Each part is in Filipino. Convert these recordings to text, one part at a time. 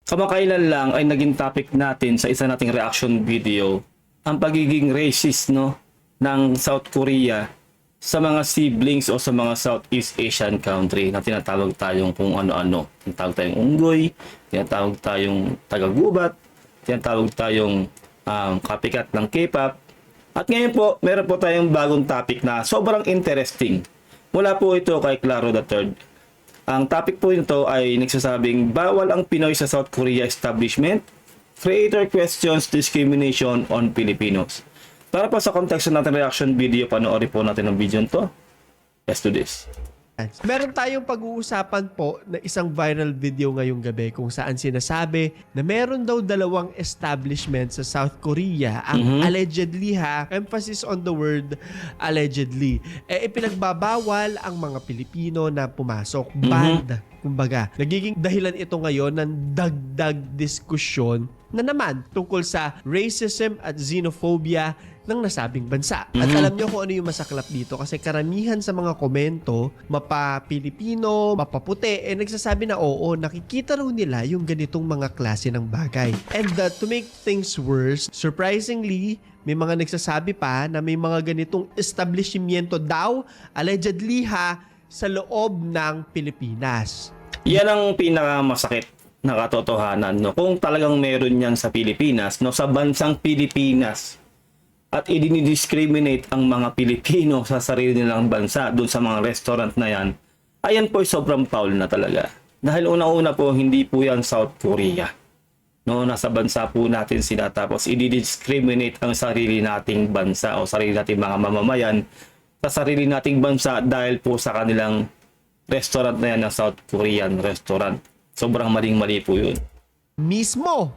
Kamakailan lang ay naging topic natin sa isa nating reaction video ang pagiging racist ng South Korea sa mga siblings o sa mga Southeast Asian country na tinatawag tayong kung ano-ano. Tinatawag tayong unggoy, tinatawag tayong tagagubat, tinatawag tayong copycat ng K-pop. At ngayon po, meron po tayong bagong topic na sobrang interesting. Mula po ito kay Claro III. Ang topic po nito ay nagsasabing bawal ang Pinoy sa South Korea establishment. Creator questions discrimination on Filipinos. Para po sa konteksto natin reaction video, panoorin po natin ang video nito. Let's do this. Meron tayong pag-uusapan po na isang viral video ngayong gabi kung saan sinasabi na meron daw dalawang establishment sa South Korea ang allegedly emphasis on the word allegedly. Ipinagbabawal ang mga Pilipino na pumasok. Banned. Kumbaga, nagiging dahilan ito ngayon ng dagdag diskusyon na naman tungkol sa racism at xenophobia ng nasabing bansa. At alam nyo kung ano yung masaklap dito kasi karamihan sa mga komento, mapa-Pilipino, mapaputi, nagsasabi na oo, nakikita raw nila yung ganitong mga klase ng bagay. And to make things worse, surprisingly, may mga nagsasabi pa na may mga ganitong establishmento daw, allegedly sa loob ng Pilipinas. Yan ang pinakamasakit na katotohanan. Kung talagang meron yan sa Pilipinas, sa bansang Pilipinas, at i-discriminate ang mga Pilipino sa sarili nilang bansa doon sa mga restaurant na yan, ayan po ay sobrang foul na talaga. Dahil una-una po, hindi po yan South Korea. Nasa bansa po natin sila tapos i-discriminate ang sarili nating bansa o sarili nating mga mamamayan sa sarili nating bansa dahil po sa kanilang restaurant na yan na South Korean restaurant. Sobrang maling-mali po yun. Mismo!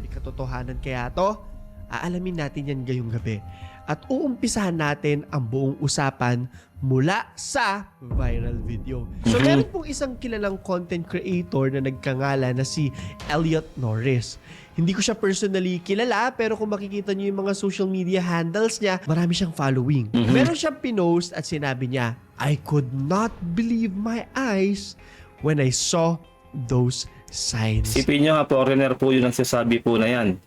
May katotohanan kaya to? Aalamin natin yan ngayong gabi. At uumpisahan natin ang buong usapan mula sa viral video. So meron pong isang kilalang content creator na nagkangalan na si Elliot Norris. Hindi ko siya personally kilala pero kung makikita niyo yung mga social media handles niya, marami siyang following. Meron siyang pinost at sinabi niya, I could not believe my eyes when I saw those signs. Sipin nyo nga, foreigner po yun ang sasabi po na yan.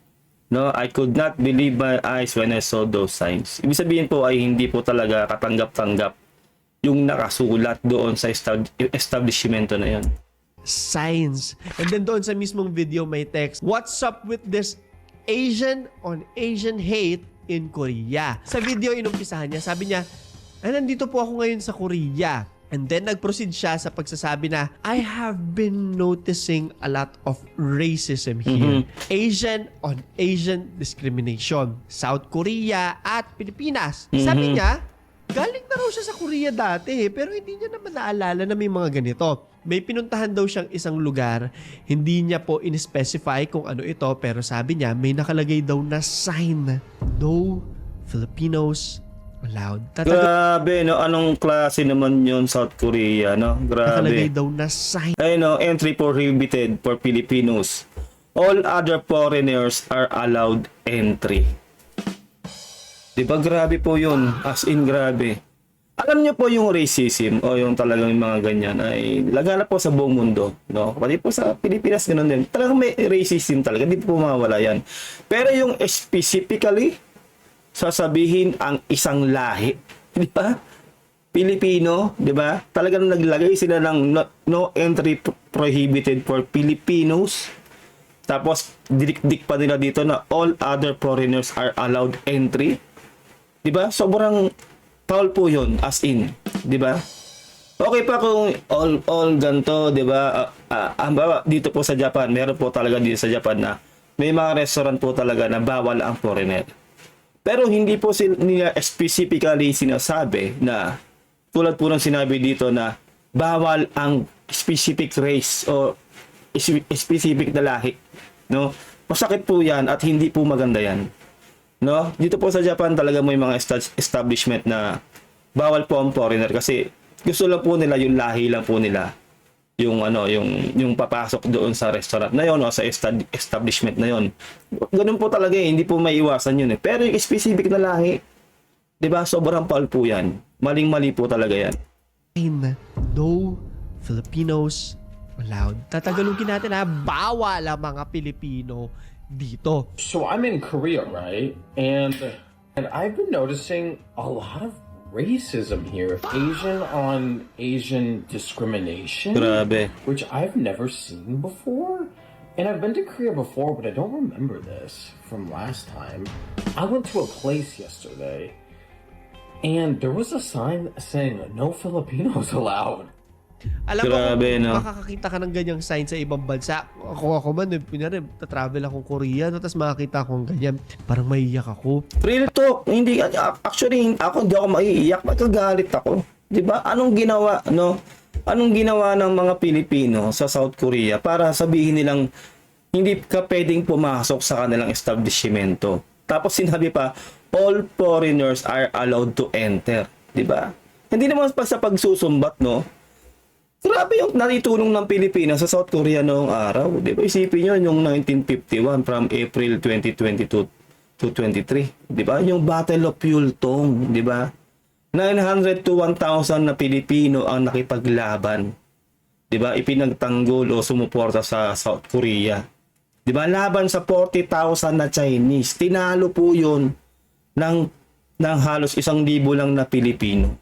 I could not believe my eyes when I saw those signs. Ibig sabihin po ay hindi po talaga katanggap-tanggap yung nakasulat doon sa establishmento na yan. Signs. And then doon sa mismong video may text, what's up with this Asian on Asian hate in Korea? Sa video inumpisahan niya, sabi niya, nandito po ako ngayon sa Korea. And then nag-proceed siya sa pagsasabi na, I have been noticing a lot of racism here. Asian on Asian discrimination. South Korea at Pilipinas. Sabi niya, galing na raw siya sa Korea dati pero hindi niya naman naalala na may mga ganito. May pinuntahan daw siyang isang lugar, hindi niya po in-specify kung ano ito pero sabi niya may nakalagay daw na sign. No Filipinos allowed. Grabe, anong klase naman yun South Korea, Grabe. Nakalagay daw na sign. Entry prohibited for Filipinos. All other foreigners are allowed entry. Diba grabe po yun? As in grabe. Alam niyo po yung racism o yung talagang mga ganyan ay laganap po sa buong mundo. Pati po sa Pilipinas ganun din. Talagang may racism talaga. Hindi po mawala yan. Pero yung specifically, sasabihin ang isang lahi, di ba? Pilipino, di ba? Talagang naglagay sila ng no entry prohibited for Filipinos. Tapos didik-dik pa nila dito na all other foreigners are allowed entry. Di ba? Sobrang foul po 'yon as in, di ba? Okay pa kung all ganto, di ba? Dito po sa Japan, meron po talaga dito sa Japan na may mga restaurant po talaga na bawal ang foreigner. Pero hindi po nila specifically sinasabi na tulad po ng sinabi dito na bawal ang specific race o specific na lahi. Masakit po yan at hindi po maganda yan. Dito po sa Japan talaga may mga establishment na bawal po ang foreigner kasi gusto lang po nila yung lahi lang po nila. Yung papasok doon sa restaurant na yon o sa establishment na yon. Ganun po talaga hindi po maiiwasan yun Pero yung specific na lahi, 'di ba? Sobrang foul po 'yan. Maling-mali po talaga 'yan. No Filipinos allowed. Tatagalogin natin ha, bawal ang mga Pilipino dito. So I'm in Korea, right? And I've been noticing a lot of racism here. Asian on Asian discrimination. Grabe. Which I've never seen before. And I've been to Korea before, but I don't remember this from last time. I went to a place yesterday, and there was a sign saying no Filipinos allowed. Alam mo, Grabe, kung no? makakakita ka ng ganyang sign sa ibang bansa, ako man, kunyari, tatravel akong Korea, no, tapos makakita akong ganyan, parang maiiyak ako. Real talk, hindi actually ako hindi ako maiiyak, magagalit ako. 'Di ba? Anong ginawa, no? Anong ginawa ng mga Pilipino sa South Korea para sabihin nilang hindi ka pwedeng pumasok sa kanilang establishmento? Tapos sinabi pa, all foreigners are allowed to enter, 'di ba? Hindi naman pa sa pagsusumbat, no? Grabe yung natitulong ng Pilipinas sa South Korea noong araw. Di ba? Isipin nyo yung 1951 from April 2022 to 23. Di ba? Yung Battle of Yultong. Di ba? 900 to 1,000 na Pilipino ang nakipaglaban. Di ba? Ipinagtanggol o sumuporta sa South Korea. Di ba? Laban sa 40,000 na Chinese. Tinalo po yun ng halos 1,000 lang na Pilipino.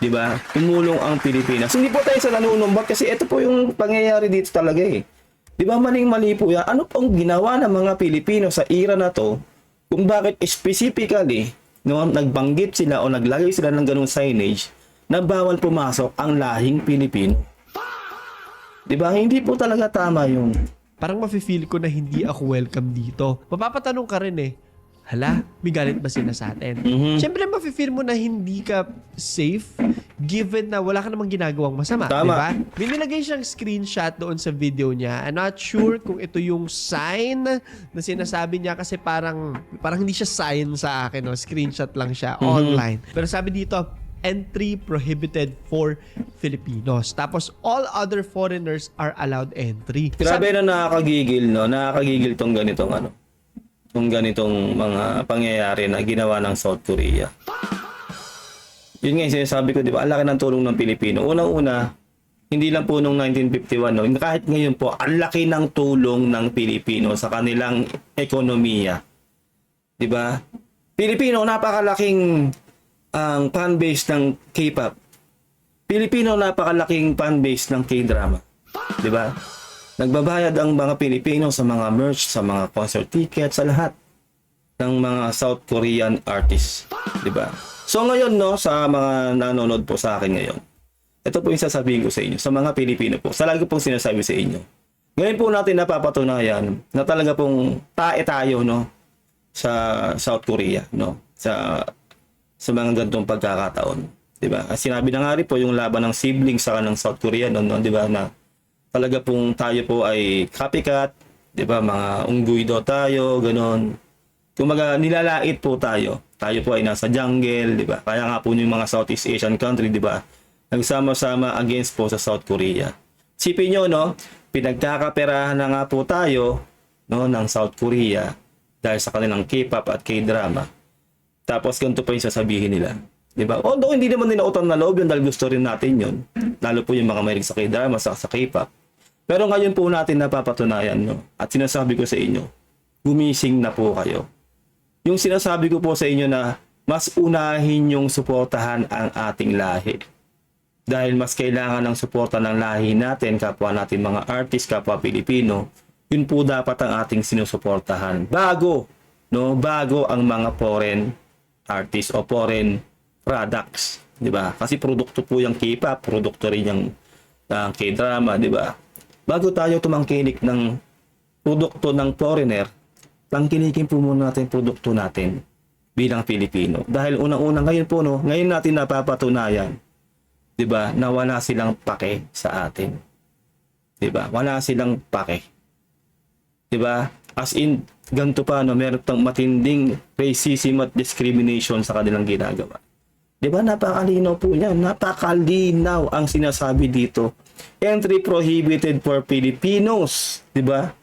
'Di ba? Tumulong ang Pilipinas. Hindi po tayo sa nanunumbat kasi ito po yung pangyayari dito talaga eh. 'Di ba? Maling-mali po 'yan. Ano pong ginawa ng mga Pilipino sa era na 'to? Kung bakit specifically no nagbanggit sila o naglagay sila ng ganung signage na bawal pumasok ang lahing Pilipino. 'Di ba? Hindi po talaga tama 'yun. Parang mafe-feel ko na hindi ako welcome dito. Mapapatanong ka rin eh, hala, may galit ba sila sa atin? Siyempre, mafe-feel mo na hindi ka safe given na wala ka namang ginagawang masama. Tama. Diba? May nilagay siyang screenshot doon sa video niya. I'm not sure kung ito yung sign na sinasabi niya kasi parang hindi siya sign sa akin. No? Screenshot lang siya online. Pero sabi dito, entry prohibited for Filipinos. Tapos, all other foreigners are allowed entry. Grabe na nakakagigil, no? Nakakagigil tong ganitong ano. Tong ganitong mga pangyayari na ginawa ng South Korea. Yun nga yung sinasabi ko, di ba? Ang laki ng tulong ng Pilipino. Unang-una, hindi lang po noong 1951, no? Kahit ngayon po, ang laki ng tulong ng Pilipino sa kanilang ekonomiya. Di ba? Pilipino, napakalaking fan base ng K-pop. Pilipino, napakalaking fan base ng K-drama. Di ba? Nagbabayad ang mga Pilipino sa mga merch, sa mga concert tickets, sa lahat ng mga South Korean artists. Diba? So ngayon, no, sa mga nanonood po sa akin ngayon, ito po yung sasabihin ko sa inyo, sa mga Pilipino po, sa lagi pong sinasabi sa inyo. Ngayon po natin napapatunayan na talaga pong tae tayo, no, sa South Korea, no, sa mga ganitong pagkakataon. Diba? Sinabi na nga rin po yung laban ng siblings sa kanang South Korea, no, diba, na talaga pong tayo po ay copycat, 'di ba? Mga unggoy daw tayo, ganoon. Kumaga nilalait po tayo. Tayo po ay nasa jungle, 'di ba? Kaya nga po yung mga Southeast Asian country, 'di ba? Nagsama-sama against po sa South Korea. Sipin niyo, no, pinagkakaperahan na nga po tayo, no, ng South Korea dahil sa kanilang K-pop at K-drama. Tapos ganito pa yung sasabihin nila. 'Di ba? Although hindi naman nila utang na loob yun dahil gusto rin natin 'yon. Lalo po yung mga mahilig sa K-drama, sa K-pop. Pero ngayon po natin napapatunayan, no? At sinasabi ko sa inyo, gumising na po kayo. Yung sinasabi ko po sa inyo na mas unahin yung suportahan ang ating lahi. Dahil mas kailangan ng suporta ng lahi natin, kapwa natin mga artist, kapwa Pilipino, yun po dapat ang ating sinusuportahan. Bago ang mga foreign artists o foreign products. Diba? Kasi produkto po yung K-pop, produkto rin yung K-drama, diba? Bago tayo tumangkilik ng produkto ng foreigner, tangkilikin po muna natin produkto natin bilang Pilipino. Dahil unang-unang ngayon po, no, ngayon natin napapatunayan, 'di ba, na wala silang pake sa atin. 'Di ba? Wala silang pake. 'Di ba? As in ganito pa, no, meron tang matinding racism at discrimination sa kanilang ginagawa. 'Di ba? Napakalinaw po 'yan. Napakalinaw ang sinasabi dito. Entry prohibited for Filipinos, 'di ba?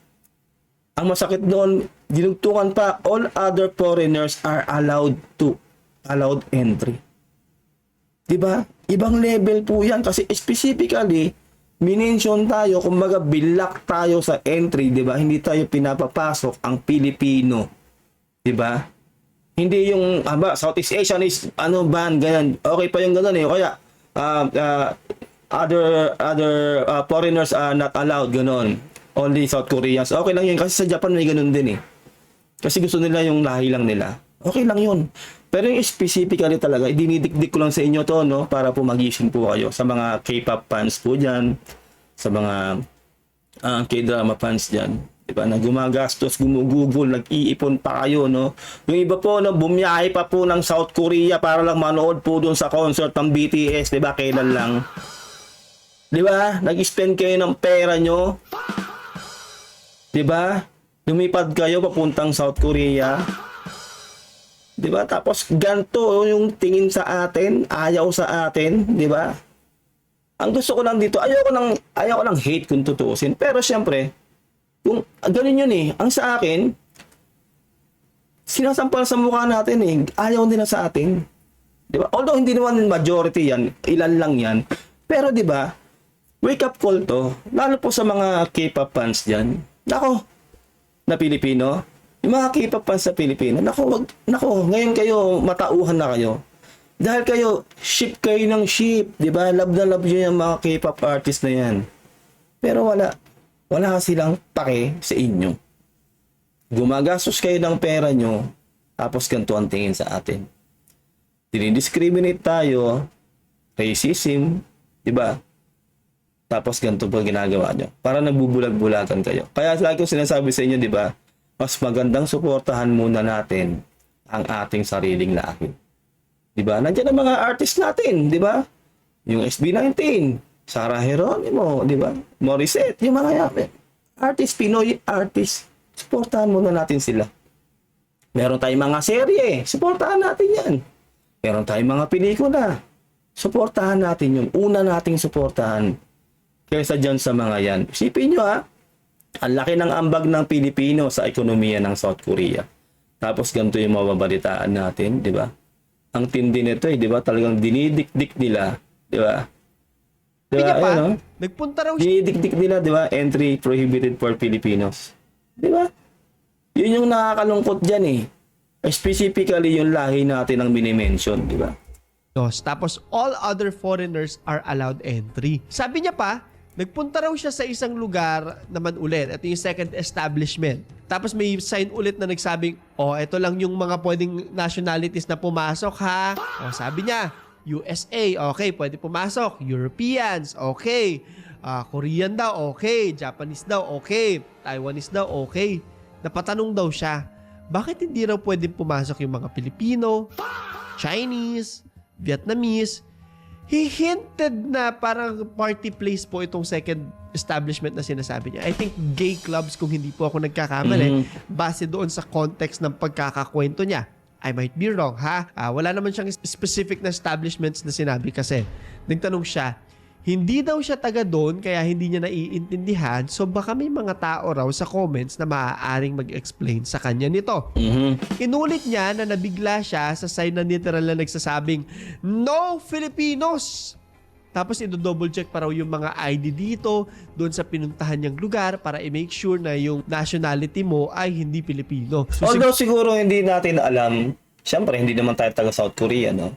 Ang masakit doon, dinugtungan pa, all other foreigners are allowed entry. 'Di ba? Ibang level po 'yan kasi specifically minention tayo, kumbaga bilak tayo sa entry, 'di ba? Hindi tayo pinapapasok ang Pilipino, 'di ba? Hindi yung Southeast Asian is ban ganyan. Okay pa yung ganun eh. Kaya other foreigners are not allowed ganun. Only South Koreans. Okay lang yun kasi sa Japan may ganun din eh. Kasi gusto nila yung lahi lang nila. Okay lang yun. Pero yung specifically talaga, dinidikdik ko lang sa inyo to, no? Para po magising po kayo. Sa mga K-pop fans po dyan, sa mga K-drama fans dyan. Diba? Na gumagastos, gumugugol, nag-iipon pa kayo, no? Yung iba po, no? Bumiyahe pa po ng South Korea para lang manood po doon sa concert ng BTS. Diba? Kailan lang. Diba? Nag-spend kayo ng pera nyo. Diba? Lumipad kayo papuntang South Korea. Diba? Tapos ganto yung tingin sa atin, ayaw sa atin, diba? Ang gusto ko lang dito, ayaw ko lang hate kung tutuusin. Pero syempre, kung ganun yun eh, ang sa akin, sinasampal sa mukha natin eh, ayaw nila sa atin. Diba? Although hindi naman majority yan, ilan lang yan. Pero diba, wake up call to, lalo po sa mga K-pop fans dyan. Nako, na Pilipino, yung mga K-pop fans sa Pilipino, nako, ngayon kayo, matauhan na kayo. Dahil kayo, ship kayo ng ship, di ba? Love na love nyo yung mga K-pop artist na yan. Pero wala silang pake sa inyo. Gumagastos kayo ng pera nyo, tapos ganito ang tingin sa atin. Dinidiscriminate tayo, racism, di ba? Tapos ganito pa ginagawa nyo. Para nagbubulag-bulagan kayo. Kaya lagi kong sinasabi sa inyo, di ba? Mas magandang suportahan muna natin ang ating sariling lahi. Di ba? Nandiyan ang mga artist natin, di ba? Yung SB19, Sarah Geronimo, di ba? Morissette, yung mga artist, Pinoy artist. Suportahan muna natin sila. Meron tayong mga serye, suportahan natin yan. Meron tayong mga pelikula, suportahan natin yun. Una nating suportahan kaysa dyan sa mga yan. Isipin nyo ang laki ng ambag ng Pilipino sa ekonomiya ng South Korea. Tapos ganito yung mababalitaan natin, di ba? Ang tindi nito di ba? Talagang dinidikdik nila, di ba? Di ba? Ayun, nagpunta raw siya. Dinidikdik nila, di ba? Entry prohibited for Filipinos. Di ba? Yun yung nakakalungkot dyan eh. Specifically yung lahi natin ang minimension, di ba? Tapos all other foreigners are allowed entry. Sabi niya pa, nagpunta raw siya sa isang lugar naman ulit. Ito yung second establishment. Tapos may sign ulit na nagsabing, ito lang yung mga pwedeng nationalities na pumasok ha. Sabi niya, USA, okay, pwede pumasok. Europeans, okay. Korean daw, okay. Japanese daw, okay. Taiwanese daw, okay. Napatanong daw siya, bakit hindi raw pwedeng pumasok yung mga Pilipino, Chinese, Vietnamese? He hinted na parang party place po itong second establishment na sinasabi niya. I think gay clubs kung hindi po ako nagkakamali, base doon sa context ng pagkakakwento niya. I might be wrong, ha? Wala naman siyang specific na establishments na sinabi kasi. Nagtanong siya, hindi daw siya taga doon kaya hindi niya naiintindihan, so baka may mga tao raw sa comments na maaaring mag-explain sa kanya nito. Inulit niya na nabigla siya sa sign na literal na nagsasabing, "No Filipinos!" Tapos i-double check pa raw yung mga ID dito, doon sa pinuntahan niyang lugar para i-make sure na yung nationality mo ay hindi Pilipino. So, although siguro hindi natin alam, syempre hindi naman tayo taga South Korea, no?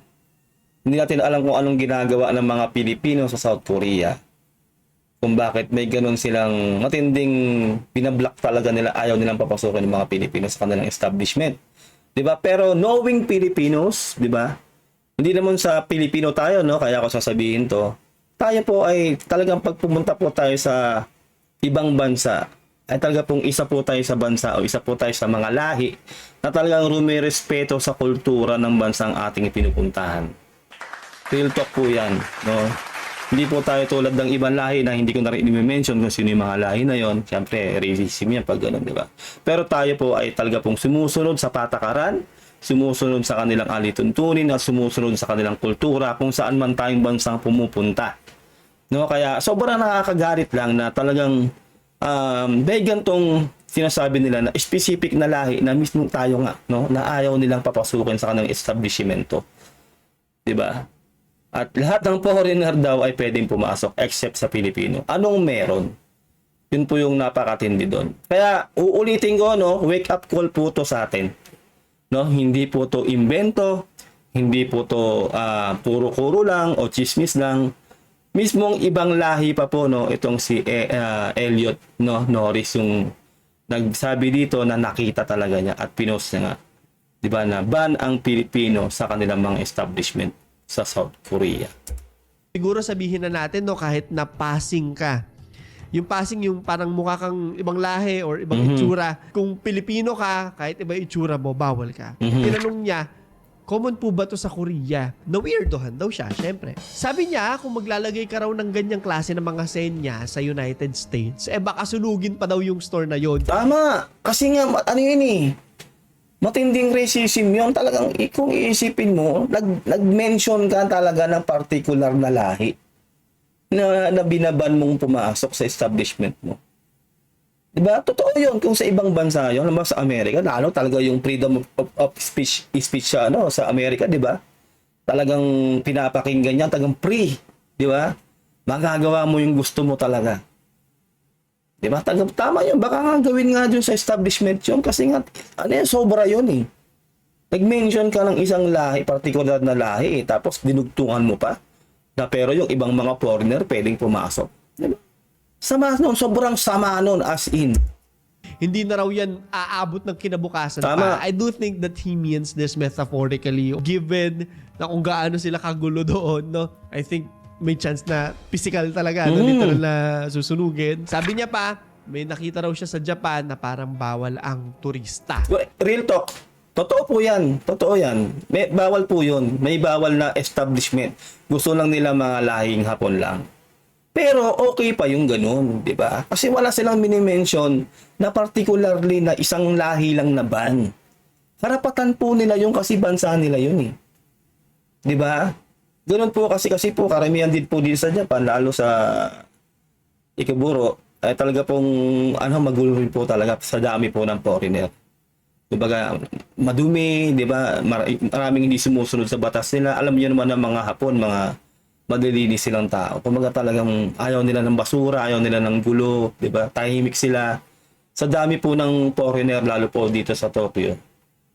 Hindi natin alam kung anong ginagawa ng mga Pilipino sa South Korea. Kung bakit may ganun silang matinding binablock talaga nila, ayaw nilang papasukin ng mga Pilipino sa kanilang establishment. 'Di ba? Pero knowing Filipinos, 'di ba? Hindi naman sa Pilipino tayo, no? Kaya ako sasabihin to. Tayo po ay talagang pagpumunta po tayo sa ibang bansa, ay talaga pong isa po tayo sa bansa o isa po tayo sa mga lahi na talagang rumirespeto sa kultura ng bansang ating pinupuntahan. Real talk po yan, no? Hindi po tayo tulad ng ibang lahi na hindi ko na rin i-mention kung sino yung mga lahi na yon. Siyempre, racism yan pag gano'n, di ba? Pero tayo po ay talaga pong sumusunod sa patakaran, sumusunod sa kanilang alituntunin at sumusunod sa kanilang kultura kung saan man tayong bansang pumupunta. No? Kaya sobrang nakakagalit lang na talagang may gantong sinasabi nila na specific na lahi na mismo tayo nga, no? Na ayaw nilang papasukin sa kanilang establishmento. 'Di ba? At lahat ng foreigner daw ay pwedeng pumasok except sa Pilipino. Anong meron? Yun po yung napakatindi doon. Kaya uulitin ko, no, wake up call po to sa atin. No, hindi po to invento, hindi po to puro-kuro lang o chismis lang. Mismong ibang lahi pa po, no, itong si Elliot, no, Norris yung nagsabi dito na nakita talaga niya at pinost niya nga. 'Di ba, na ban ang Pilipino sa kanilang mga establishment sa South Korea. Siguro sabihin na natin, no, kahit na passing ka, yung passing yung parang mukha kang ibang lahi or ibang itsura. Kung Pilipino ka, kahit iba itsura mo, bawal ka. Tinanong niya, common po ba to sa Korea? Na-weirdohan daw siya, syempre. Sabi niya, kung maglalagay ka raw ng ganyang klase ng mga senya sa United States, baka sunugin pa daw yung store na yon. Tama! Kasi nga, ano yun eh, matinding racism yun. Talagang, kung iisipin mo, nag-mention ka talaga ng particular na lahi na binaban mong pumasok sa establishment mo. Diba? Totoo yun. Kung sa ibang bansa yun, naman sa Amerika, lalo talaga yung freedom of speech sa, sa Amerika, diba? Talagang pinapakinggan niya, talagang free. Diba? Magagawa mo yung gusto mo talaga. Diba? Tama yun. Baka nga gawin nga dun sa establishment yun kasi nga, sobra yun eh. Nag-mention ka ng isang lahi, particular na lahi, tapos dinugtungan mo pa. Na pero yung ibang mga foreigner pwedeng pumasok. Diba? Sama nun, sobrang sama nun as in. Hindi na raw yan aabot ng kinabukasan Tama. pa. I do think that he means this metaphorically. Given na kung gaano sila kagulo doon, no? I think may chance na physical talaga, no? Literal na susunugin. Sabi niya pa, may nakita raw siya sa Japan na parang bawal ang turista. Real talk. Totoo po yan. Totoo yan. Bawal po yun. May bawal na establishment. Gusto lang nila mga lahing Hapon lang. Pero okay pa yung ganun, di ba? Kasi wala silang minimension na particularly na isang lahi lang na ban. Karapatan po nila yung kasi bansa nila yun eh. Di ba? Ganun po kasi po karamihan din po din sa Japan, lalo sa Ikeburo, ay talaga pong magulo rin po talaga sa dami po ng foreigner. Kumbaga, madumi, di ba? Maraming hindi sumusunod sa batas nila. Alam niyo naman ng mga Hapon, mga madilinis silang tao. Kumbaga talagang ayaw nila ng basura, ayaw nila ng gulo, di ba? Tahimik sila. Sa dami po ng foreigner, lalo po dito sa Tokyo.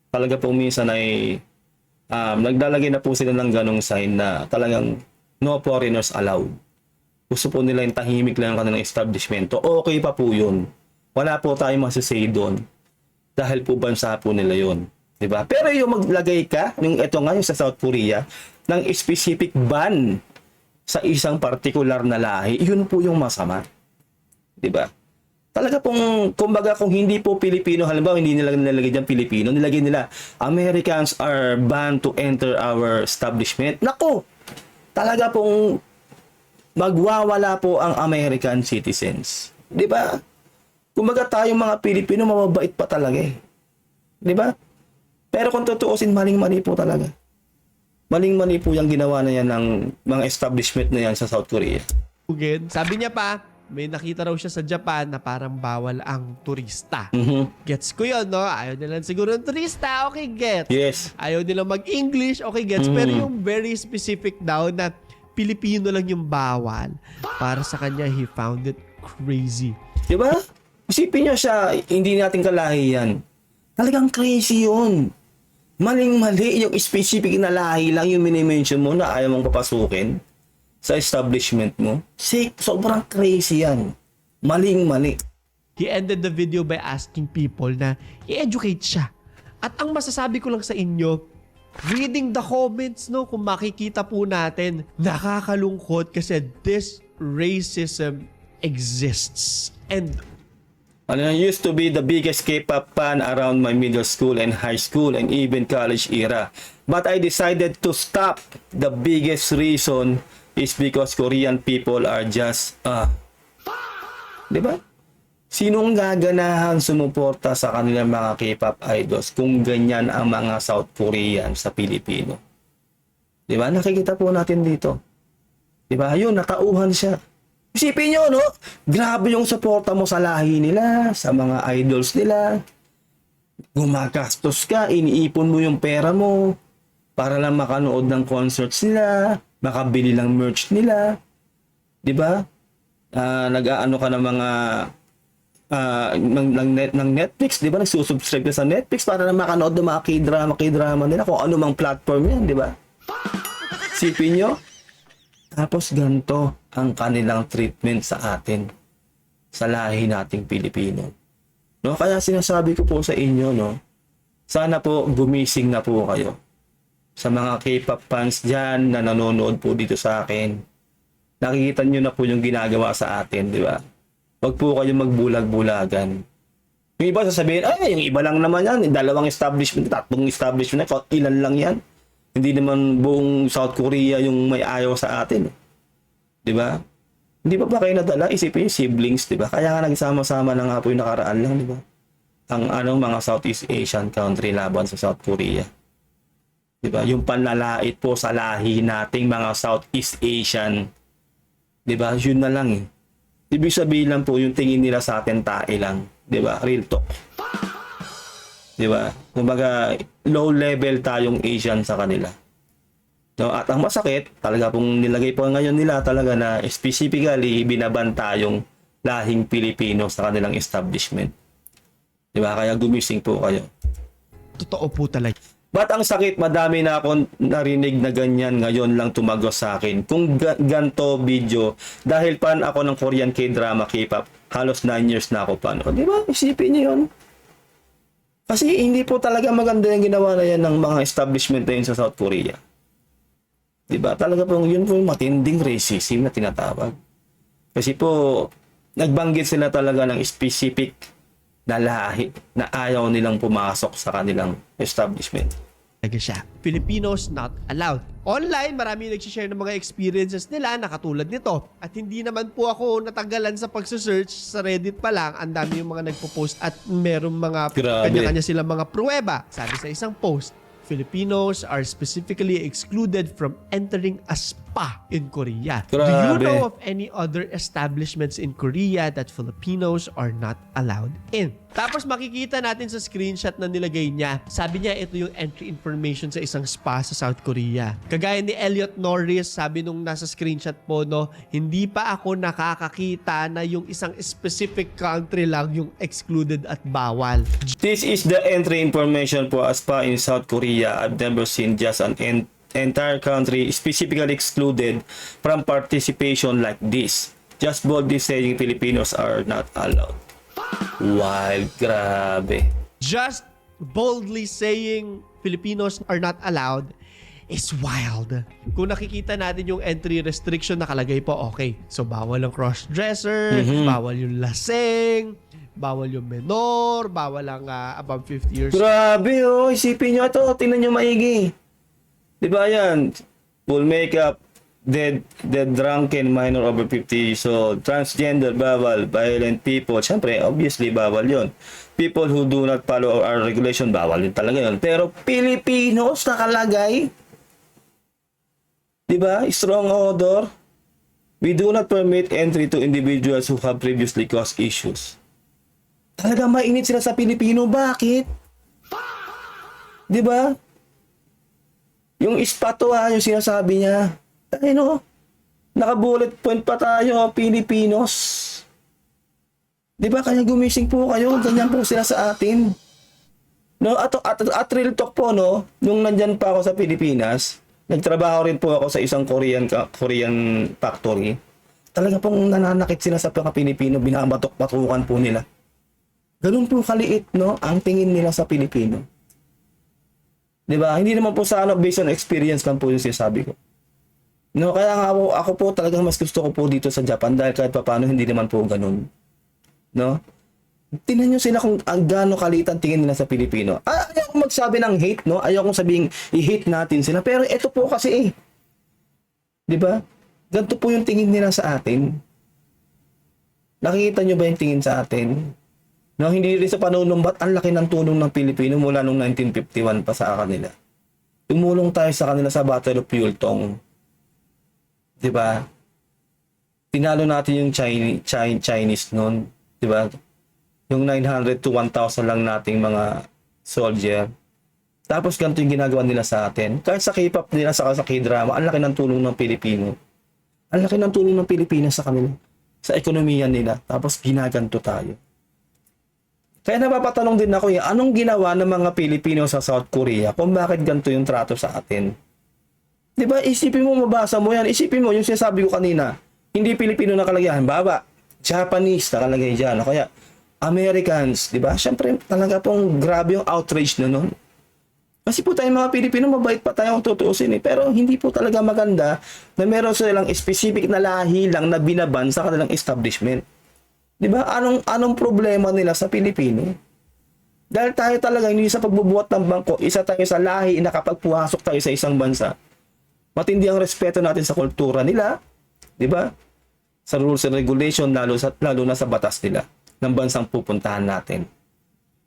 Talaga po minsan ay naglalagay na po sila ng ganong sign na talagang no foreigners allowed. Gusto po nila yung tahimik lang ang kanilang establishmento. Okay pa po yun. Wala po tayong masasay doon. Dahil po bansa po nila yun. Diba? Pero yung maglagay ka, yung ito nga yung sa South Korea, ng specific ban sa isang particular na lahi, yun po yung masama. Diba? Talaga pong, kumbaga kung hindi po Pilipino, halimbawa hindi nila nilagay dyan Pilipino, nilagay nila, Americans are banned to enter our establishment. Nako! Talaga pong magwawala po ang American citizens. Diba? Kumbaga tayong mga Pilipino, mababait pa talaga eh. Di ba? Pero kung tutuusin, maling-mali po talaga. Maling-mali po yung ginawa na yan ng mga establishment na yan sa South Korea. Sabi niya pa, may nakita raw siya sa Japan na parang bawal ang turista. Gets ko yun, no? Ayaw nila siguro ng turista, okay, gets. Yes. Ayaw nila mag-English, okay, gets. Pero yung very specific daw na Pilipino lang yung bawal, para sa kanya, he found it crazy. Di ba? Isipin niyo siya, hindi natin kalahi yan. Talagang crazy yun. Maling-mali yung specific na lahi lang yung minimension mo na ayaw mong papasukin sa establishment mo. Sobrang crazy yan. Maling-mali. He ended the video by asking people na i-educate siya. At ang masasabi ko lang sa inyo, reading the comments, no, kung makikita po natin, nakakalungkot kasi this racism exists. And I used to be the biggest K-pop fan around my middle school and high school and even college era. But I decided to stop. The biggest reason is because Korean people are just, di ba? Sinong gaganahan sumuporta sa kanilang mga K-pop idols kung ganyan ang mga South Korean sa Pilipino? Di ba? Nakikita po natin dito. Di ba? Ayun, natauhan siya. Isipin nyo, no? Grabe yung suporta mo sa lahi nila, sa mga idols nila. Gumagastos ka, iniipon mo yung pera mo para lang makanood ng concerts nila. makabili ng merch nila, 'di ba? Nag-aano ka ng mga ng Netflix, 'di ba? Nagsusubscribe ka sa Netflix para na makanood ng mga K-drama nila kung ano mang platform 'yan, 'di ba? Sipin nyo. Tapos ganito ang kanilang treatment sa atin, sa lahi nating Pilipino. No, kaya sinasabi ko po sa inyo, no, sana po gumising na po kayo. Sa mga K-pop fans dyan na nanonood po dito sa akin, nakikita nyo na po yung ginagawa sa atin, di ba? Huwag po kayo magbulag-bulagan. Yung iba sasabihin, ay, yung iba lang naman yan, 2 establishment, 3 establishment, ilan lang yan. Hindi naman buong South Korea yung may ayaw sa atin. Di ba? Hindi ba kayo nadala? Isipin yung siblings, di ba? Kaya nga nagsama-sama na nga po yung nakaraan lang, di ba? Ang mga Southeast Asian country laban sa South Korea. Di ba? Yung panlalait po sa lahi nating mga Southeast Asian. Di ba? Yun na lang eh. Ibig sabihin lang po yung tingin nila sa atin tae lang. Di ba? Real talk. Di ba? Kumbaga, low level tayong Asian sa kanila. No, at ang masakit, talaga pong nilagay po ngayon nila talaga na specifically binabanta yung lahing Pilipino sa kanilang establishment. Di ba? Kaya gumising po kayo. Totoo po talaga. Ba't ang sakit? Madami na akong narinig na ganyan ngayon lang tumagos sa akin. Kung ganto video, dahil fan ako ng Korean K-drama, K-pop, halos 9 years na ako fan. Di ba? Isipin niyo yun. Kasi hindi po talaga maganda yung ginawa na yan ng mga establishment na yun sa South Korea. Diba? Talaga po yun po matinding racism na tinatawag. Kasi po, nagbanggit sila talaga ng specific na lahi na ayaw nilang pumasok sa kanilang establishment. Siya. Filipinos not allowed. Online, marami nag-share ng mga experiences nila na katulad nito. At hindi naman po ako natanggalan sa pagsusearch sa Reddit pa lang. Ang dami yung mga nagpo-post at merong mga kanya-kanya silang mga pruweba. Sabi sa isang post, Filipinos are specifically excluded from entering a spa in Korea. Do you Grabe. know of any other establishments in Korea that Filipinos are not allowed in? Tapos makikita natin sa screenshot na nilagay niya. Sabi niya ito yung entry information sa isang spa sa South Korea. Kagaya ni Elliot Norris, sabi nung nasa screenshot po, no, hindi pa ako nakakakita na yung isang specific country lang yung excluded at bawal. This is the entry information for a spa in South Korea. I've never seen just an entire country specifically excluded from participation like this. Just boldly saying Filipinos are not allowed. Wild, grabe. Just boldly saying Filipinos are not allowed is wild. Kung nakikita natin yung entry restriction nakalagay po, okay. So, bawal ang cross-dresser, bawal yung laseng, bawal yung menor, bawal ang above 50 years. Grabe oh, isipin nyo ito, tingnan nyo maigi. Di ba yan? Full makeup, dead drunken minor over 50 years old, transgender, bawal, violent people, syempre, obviously, bawal yon. People who do not follow our regulation, bawal din talaga yon. Pero Pilipinos nakalagay. Di ba? Strong order. We do not permit entry to individuals who have previously caused issues. Talaga mainit sila sa Pilipino. Bakit? Di ba? Yung espatwa, yung sinasabi niya. Ano? Naka-bullet point pa tayo, Pilipinos. Di ba? Kaya gumising po kayo. Ganyan po sila sa atin. No, at real talk po, no, nung nandyan pa ako sa Pilipinas, nagtrabaho rin po ako sa isang Korean factory. Talaga pong nananakit sila sa mga Pilipino, binabatok-batukan po nila. Ganun po kaliit, no, ang tingin nila sa Pilipino. 'Di ba? Hindi naman po sa based on experience lang po yung sinasabi ko. No, kaya nga ako po talagang mas gusto ko po dito sa Japan dahil kahit papaano hindi naman po ganun. No? Tingnan nyo sila kung gaano kaliit ang tingin nila sa Pilipino. Ayaw kong magsabi ng hate, no? Ayaw kong sabing i-hate natin sila. Pero ito po kasi Di ba? Ganito po yung tingin nila sa atin. Nakikita nyo ba yung tingin sa atin? No, hindi rin sa panunumbat, ang laki ng tulong ng Pilipino mula noong 1951 pa sa kanila. Tumulong tayo sa kanila sa Battle of Yultong. Di ba? Tinalo natin yung Chinese noon. Di ba? Yung 900 to 1,000 lang nating mga soldier. Tapos ganito yung ginagawa nila sa atin. Kahit sa K-pop nila, sa K-drama, ang laki ng tulong ng Pilipino. Ang laki ng tulong ng Pilipinas sa kanila. Sa ekonomiya nila. Tapos ginaganto tayo. Kaya napapatanong din ako, anong ginawa ng mga Pilipino sa South Korea kung bakit ganito yung trato sa atin? Diba, isipin mo, mabasa mo yan. Isipin mo, yung sinasabi ko kanina, hindi Pilipino nakalagay. Halimbawa, Japanese nakalagay dyan. O kaya, Americans, diba? Siyempre, talaga pong grabe yung outrage na nun. Kasi po tayo mga Pilipino, mabait pa tayo kung tutuusin eh. Pero hindi po talaga maganda na meron silang specific na lahi lang na binaban sa kanilang establishment. Di ba? Anong problema nila sa Pilipino? Dahil tayo talaga hindi sa pagbubuhat ng bangko, isa tayo sa lahi na kapag pumasok tayo sa isang bansa, matindi ang respeto natin sa kultura nila, di ba? Sa rules and regulation, lalo na sa batas nila ng bansang pupuntahan natin.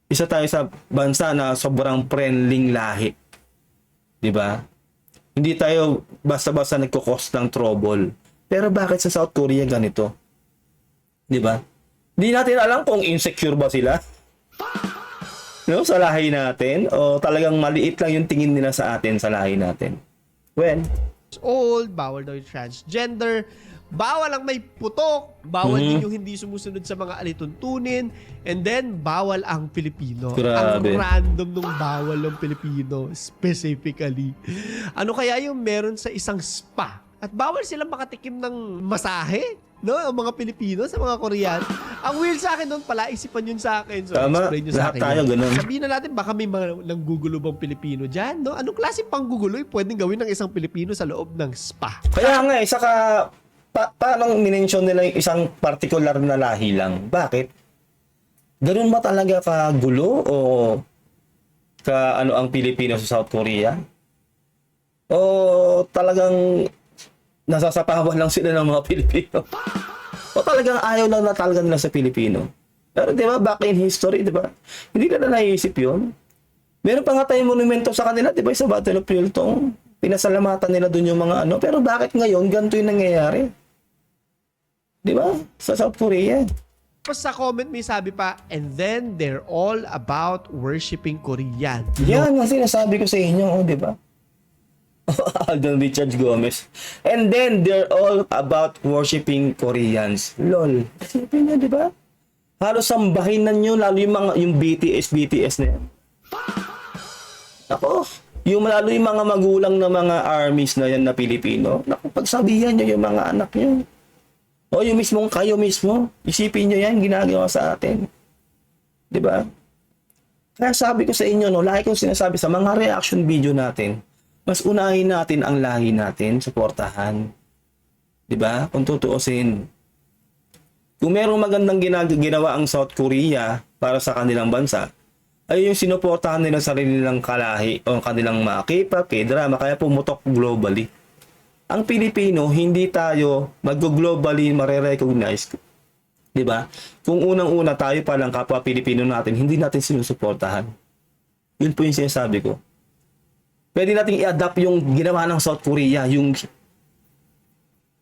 Isa tayo sa bansa na sobrang friendly lahi. Di ba? Hindi tayo basta-basta nagkukos ng trouble. Pero bakit sa South Korea ganito? Di ba? Hindi natin alam kung insecure ba sila. No, sa lahi natin o talagang maliit lang yung tingin nila sa atin sa lahi natin. Well, old, bawal daw yung transgender, bawal ang may putok, bawal din yung hindi sumusunod sa mga alituntunin, and then bawal ang Pilipino. Grabe. Ang random nung bawal ng Pilipino, specifically. Ano kaya yung meron sa isang spa? At bawal silang makatikim ng masahe? No, ang mga Pilipino sa mga Korean. Ang weird sa akin doon pala, isipan yun sa akin. So, tama, explain nyo sa lahat akin. tayo ganun. Sabihin na natin, baka may mga nanggugulo bang Pilipino dyan, no? Anong klase panggugulo yung pwedeng gawin ng isang Pilipino sa loob ng spa? Kaya nga, saka paano minention nila yung isang particular na lahi lang? Bakit? Ganun ba talaga kagulo o ang Pilipino sa South Korea? O talagang nasasapawan lang sila ng mga Pilipino? O talagang ayaw lang na talaga nila sa Pilipino? Pero di ba, back in history, di ba? Hindi na naiisip yun. Meron pa nga tayong monumento sa kanila, di ba, sa Battle of Yultong. Pinasalamatan nila dun yung mga ano. Pero bakit ngayon, ganito yung nangyayari? Di ba? Sa South Korea. Tapos sa comment may sabi pa, and then they're all about worshiping Korean. Yan ang sinasabi ko sa inyo, oh, di ba? Alden Richard Gomez. And then, they're all about worshiping Koreans. Lol. Isipin nyo, di ba? Halos sambahin na nyo, lalo yung BTS na yan. Ako, lalo yung mga magulang na mga armies na yan na Pilipino, naku, pagsabihan nyo yung mga anak nyo. O yung mismong kayo mismo, isipin nyo yan, ginagawa sa atin. Di ba? Kaya sabi ko sa inyo, no, lagi kong sinasabi sa mga reaction video natin, mas unahin natin ang lahi natin, suportahan. 'Di ba? Kung tutuusin. Kung merong magandang ginawa ang South Korea para sa kanilang bansa, ay yung sinuportahan nila sarili nilang kalahi o kanilang mga K-pop, K-drama, kaya pumutok globally. Ang Pilipino, hindi tayo mag-globally mare-recognize. 'Di ba? Kung unang-una tayo pa lang kapwa Pilipino natin, hindi natin sinusuportahan. Yun po yung sinasabi ko. Pwede nating i-adapt yung ginawa ng South Korea, yung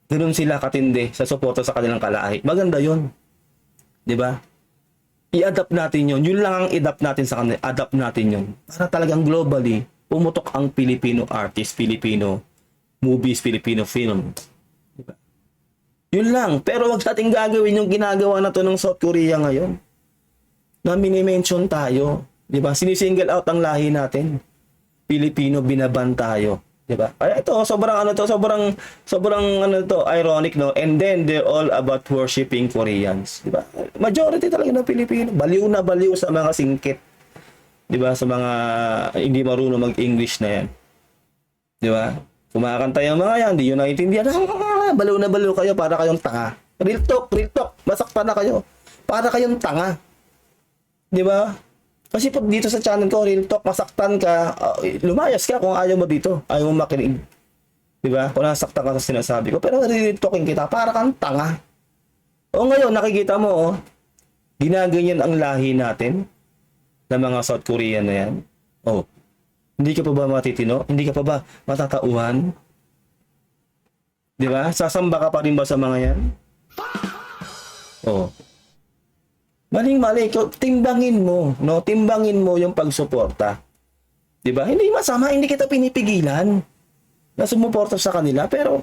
ganoon sila katindi sa suporta sa kanilang kalahi. Maganda yun. Di ba? I-adapt natin yun. Yun lang ang i-adapt natin sa kanila. Adapt natin yun. Para talagang globally, pumutok ang Filipino artist, Filipino movies, Filipino film. Di ba? Yun lang. Pero wag natin gagawin yung ginagawa na to ng South Korea ngayon. Na mini-mention tayo. Di ba? Sinisingle out ang lahi natin. Pilipino, binaban tayo, 'di ba? Kaya ito sobrang ironic, no? And then they're all about worshiping Koreans, 'di ba? Majority talaga ng Pilipino, baliw na baliw sa mga singkit. 'Di ba? Sa mga hindi marunong mag-English na 'yan. 'Di ba? Kumakanta yung mga 'yan, hindi yun naiintindihan. Baliw na baliw kayo, para kayong tanga. Real talk, masaktan na kayo. Para kayong tanga. 'Di ba? Kasi pag dito sa channel ko, real talk, masaktan ka, lumayas ka kung ayaw mo dito. Ayaw mo makinig. Diba? Kung nasaktan ka sa sinasabi ko. Pero real talking kita, para kang tanga. O ngayon, nakikita mo, ginaganyan ang lahi natin ng mga South Korean na yan. Oh, hindi ka pa ba matitino? Hindi ka pa ba matatauhan? Diba? Sasamba ka pa rin ba sa mga yan? Oh. Maling-mali, timbangin mo, no? Timbangin mo yung pagsuporta. 'Di ba? Hindi masama, hindi kita pinipigilan na sumuporta sa kanila, pero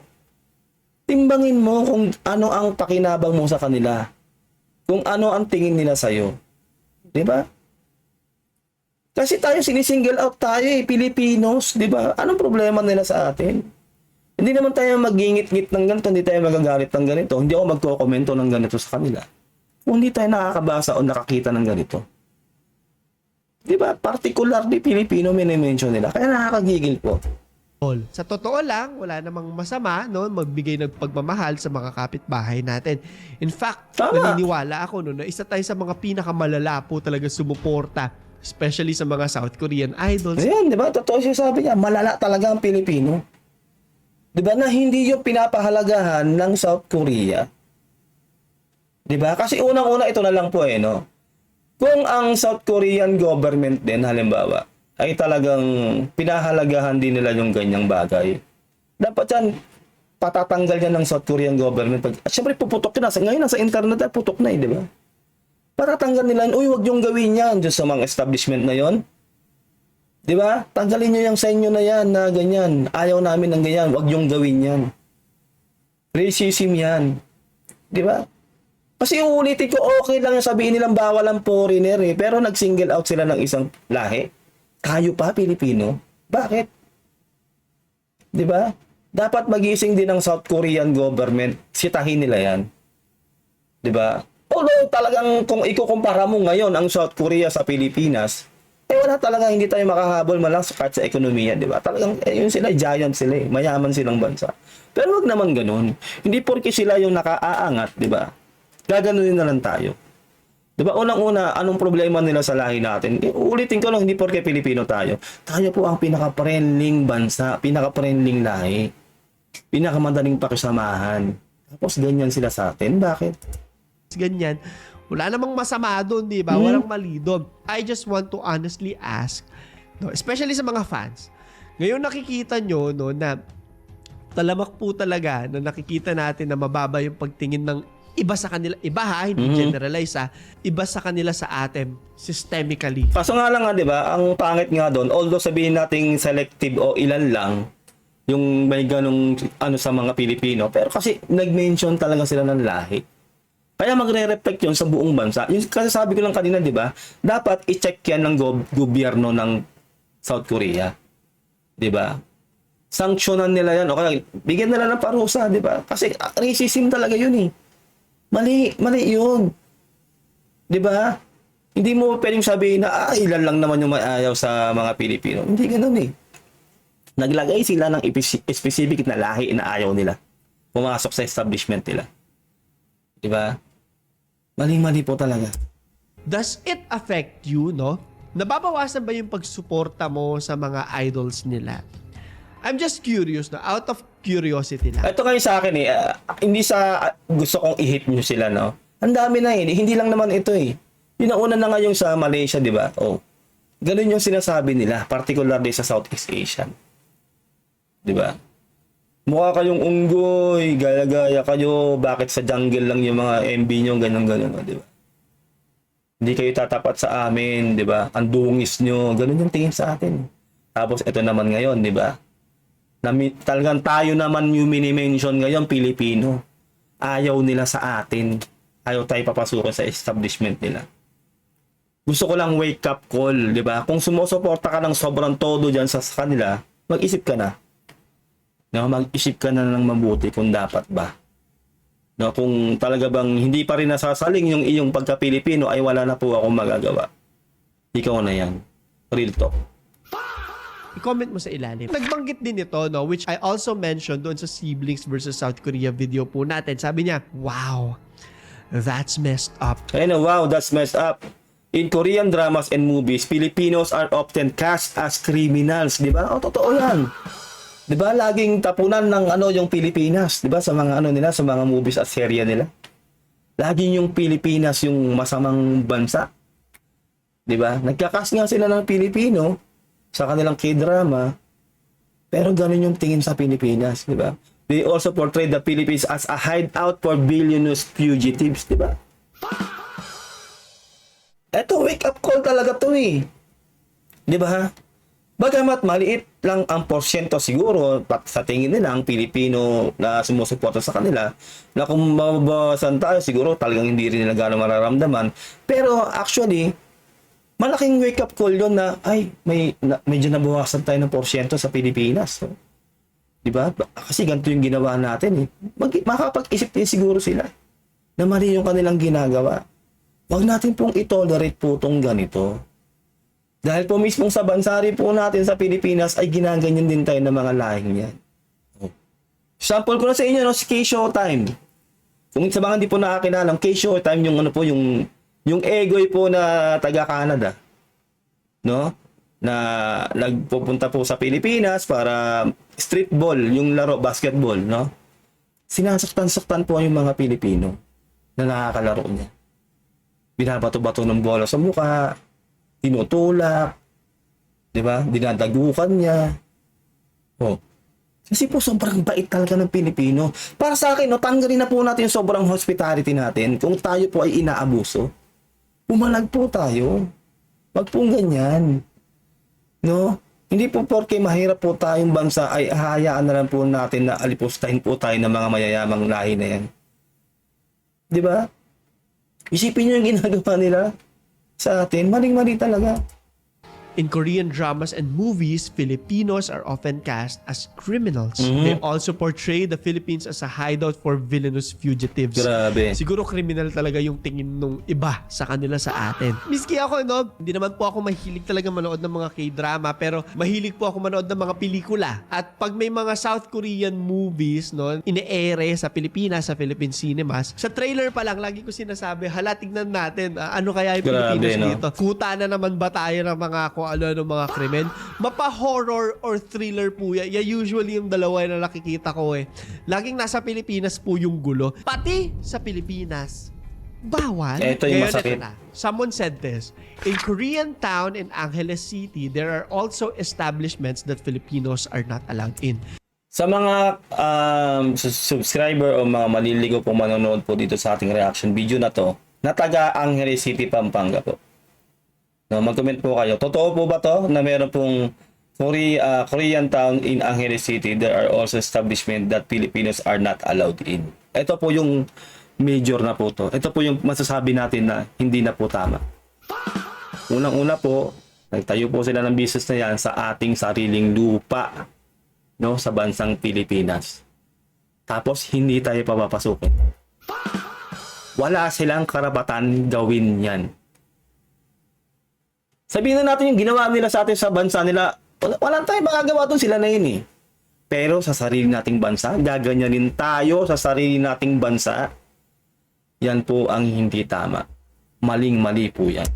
timbangin mo kung ano ang pakinabang mo sa kanila. Kung ano ang tingin nila sa'yo. 'Di ba? Kasi tayo sinisingle out tayo Pilipinos, 'di ba? Anong problema nila sa atin? Hindi naman tayo magingit-ngit ng ganito, hindi tayo magagalit ng ganito, hindi ako magko-komento ng ganito sa kanila. Kung hindi tayo nakakabasa o nakakita ng ganito. 'Di ba? Particularly Pilipino mini-mention nila. Kaya nakakagigil po. Sa totoo lang, wala namang masama no, magbigay ng pagmamahal sa mga kapitbahay natin. In fact, Tama. naniniwala ako no, na isa tayo sa mga pinakamalala po talaga sumuporta, especially sa mga South Korean idols. Ayan, 'di ba? Totoo siya sabi niya, malala talaga ang Pilipino. 'Di ba? Na hindi yung pinapahalagahan ng South Korea. 'Di ba? Kasi unang-una ito na lang po no. Kung ang South Korean government din halimbawa ay talagang pinahalagahan din nila yung ganyang bagay, dapat yan patatanggal yan ng South Korean government. At syempre puputok na. Ngayon nasa internet ay putok na di ba? Patatanggal nila, uy, wag yung gawin yan dyan sa mga establishment na yon. Di ba? Tanggalin nyo yung sa inyo na yan na ganyan. Ayaw namin ng ganyan. Wag yung gawin yan. Racism yan. Di ba? Kasi uulitin ko, okay lang yung sabihin nilang bawal ang foreigner pero nag-single out sila ng isang lahi. Tayo pa, Pilipino. Bakit? Di ba? Dapat magising din ng South Korean government. Sitahin nila yan. Di ba? Although talagang kung ikukumpara mo ngayon ang South Korea sa Pilipinas, wala talaga, hindi tayo makahabol man lang kahit sa ekonomiya, di ba? Talagang, yun sila, giant sila mayaman silang bansa. Pero wag naman ganun. Hindi porke sila yung nakaaangat, di ba? Gaganunin na lang tayo. Diba, unang-una, anong problema nila sa lahi natin? Ulitin ko lang, hindi porke Pilipino tayo. Tayo po ang pinaka-friendling bansa, pinaka-friendling lahi, pinakamadaling pakisamahan. Tapos ganyan sila sa atin. Bakit? Ganyan. Wala namang masama doon, di ba? Walang mali doon. I just want to honestly ask, no, especially sa mga fans. Ngayon nakikita nyo no, na talamak po talaga na nakikita natin na mababa yung pagtingin ng iba sa kanila, iba ha, hindi generalize ha, iba sa kanila sa atin, systemically. Kaso nga lang nga, di ba, ang pangit nga doon, although sabihin nating selective o ilan lang, yung may ganong ano sa mga Pilipino, pero kasi nag-mention talaga sila ng lahi. Kaya magre-reflect yun sa buong bansa. Yung kasi sabi ko lang kanina, di ba, dapat i-check yan ng gobyerno ng South Korea. Di ba? Sanksyonan nila yan, o kaya bigyan nila ng parusa, di ba? Kasi racism talaga yun Mali yun. 'Di ba? Hindi mo pwedeng sabihin na ilan lang naman yung may ayaw sa mga Pilipino. Hindi ganoon Naglagay sila ng specific na lahi na ayaw nila pumasok sa establishment nila. 'Di ba? Mali po talaga. Does it affect you, no? Nababawasan ba yung pagsuporta mo sa mga idols nila? I'm just curious, no? Out of curiosity lang. Ito kayo sa akin hindi sa gusto kong i-hit nyo sila, no? Ang dami na hindi lang naman ito Yun ang una na nga yung sa Malaysia, di ba? Ganun yung sinasabi nila, particularly sa Southeast Asian. Di ba? Mukha kayong unggoy, gaya-gaya kayo, bakit sa jungle lang yung mga MB nyo, ganun-ganun, di ba? Hindi kayo tatapat sa amin, di ba? Ang dungis nyo, ganun yung tingin sa atin. Tapos ito naman ngayon, di ba? Talagang tayo naman yung mini-mention ngayon, Pilipino. Ayaw nila sa atin. Ayaw tayo papasukin sa establishment nila. Gusto ko lang wake up call, di ba? Kung sumusuporta ka ng sobrang todo dyan sa kanila, mag-isip ka na. No, mag-isip ka na ng mabuti kung dapat ba. No, kung talaga bang hindi pa rin nasasaling yung iyong pagka-Pilipino, ay wala na po akong magagawa. Ikaw na yan. Real talk. I-comment mo sa ilalim. Nagbanggit din ito, no, which I also mentioned doon sa Siblings versus South Korea video po natin. Sabi niya, wow, that's messed up. Wow, that's messed up. In Korean dramas and movies, Filipinos are often cast as criminals, di ba? Totoo yan. Di ba? Laging tapunan ng yung Pilipinas, di ba? Sa mga nila, sa mga movies at serye nila. Laging yung Pilipinas yung masamang bansa. Di ba? Nagka-cast nga sila ng Pilipino sa kanilang K-drama, pero ganun yung tingin sa Pilipinas, di ba? They also portray the Philippines as a hideout for billionaires fugitives, di ba? Eto, wake up call talaga to Di ba? Bagamat maliit lang ang porsyento siguro sa tingin nila ang Pilipino na sumusuporta sa kanila, na kung mababawasan tayo siguro talagang hindi rin nila gano'ng mararamdaman. Pero actually, malaking wake up call yun na medyo nabawasan tayo ng porsyento sa Pilipinas. So, di ba? Kasi ganito yung ginawa natin eh. Makakapag-isip din siguro sila na mali yung kanilang ginagawa. Huwag natin pong itolerate po itong ganito. Dahil po mismong sa bansa rin po natin sa Pilipinas ay ginaganyan din tayo ng mga lahing yan. Sample ko na sa inyo, no, si K-Showtime. Kung sa mga hindi po nakakilala, K-Showtime yung ano po, yung Egoy po na taga-Canada. No? Na nagpupunta po sa Pilipinas para streetball, yung laro, basketball, no? Sinasaktan-saktan po yung mga Pilipino na nakakalaro niya. Binabato-bato ng bola sa mukha, tinutulak, di ba? Dinadagukan niya. Oh. Kasi po sobrang bait talaga ng Pilipino. Para sa akin, no, tanggalin na po natin yung sobrang hospitality natin. Kung tayo po ay inaabuso, pumalag po tayo. Wag pong ganyan. No? Hindi po porke mahirap po tayong bansa ay hahayaan na lang po natin na alipustahin po tayo ng mga mayayamang lahi na yan. Di ba? Isipin nyo yung ginagawa nila sa atin, maling-mali talaga. In Korean dramas and movies, Filipinos are often cast as criminals. They also portray the Philippines as a hideout for villainous fugitives. Grabe. Siguro criminal talaga yung tingin nung iba sa kanila sa atin. Miski ako, no, hindi naman po ako mahilig talaga manood ng mga K-drama, pero mahilig po ako manood ng mga pelikula. At pag may mga South Korean movies, no, ine-ere sa Pilipinas, sa Philippine cinemas, sa trailer pa lang, lagi ko sinasabi, hala, tignan natin, ano kaya yung Pilipinos no? dito? Kuta na naman ba tayo ng mga ano mga krimen? Mapa-horror or thriller po yan. Usually yung dalawa na nakikita ko eh. Laging nasa Pilipinas po yung gulo. Pati sa Pilipinas, bawal. Ito yung Ngayon, masakit. ito na. Someone said this. In Korean town in Angeles City, there are also establishments that Filipinos are not allowed in. Sa mga subscriber o mga maliligo po manonood po dito sa ating reaction video na to, na taga Angeles City, Pampanga po. No, mag-comment po kayo. Totoo po ba to na meron pong Korean town in Angeles City, there are also establishments that Filipinos are not allowed in. Ito po yung major na po to. Ito po yung masasabi natin na hindi na po tama. Unang-una po, nagtayo po sila ng business na yan sa ating sariling lupa, no, sa bansang Pilipinas. Tapos hindi tayo papapasukin. Wala silang karapatan gawin yan. Sabihin na natin yung ginawa nila sa atin sa bansa nila, wala tayong magagawa doon, sila na yun eh. Pero sa sarili nating bansa, gaganyanin tayo sa sarili nating bansa. Yan po ang hindi tama. Maling-mali po yan.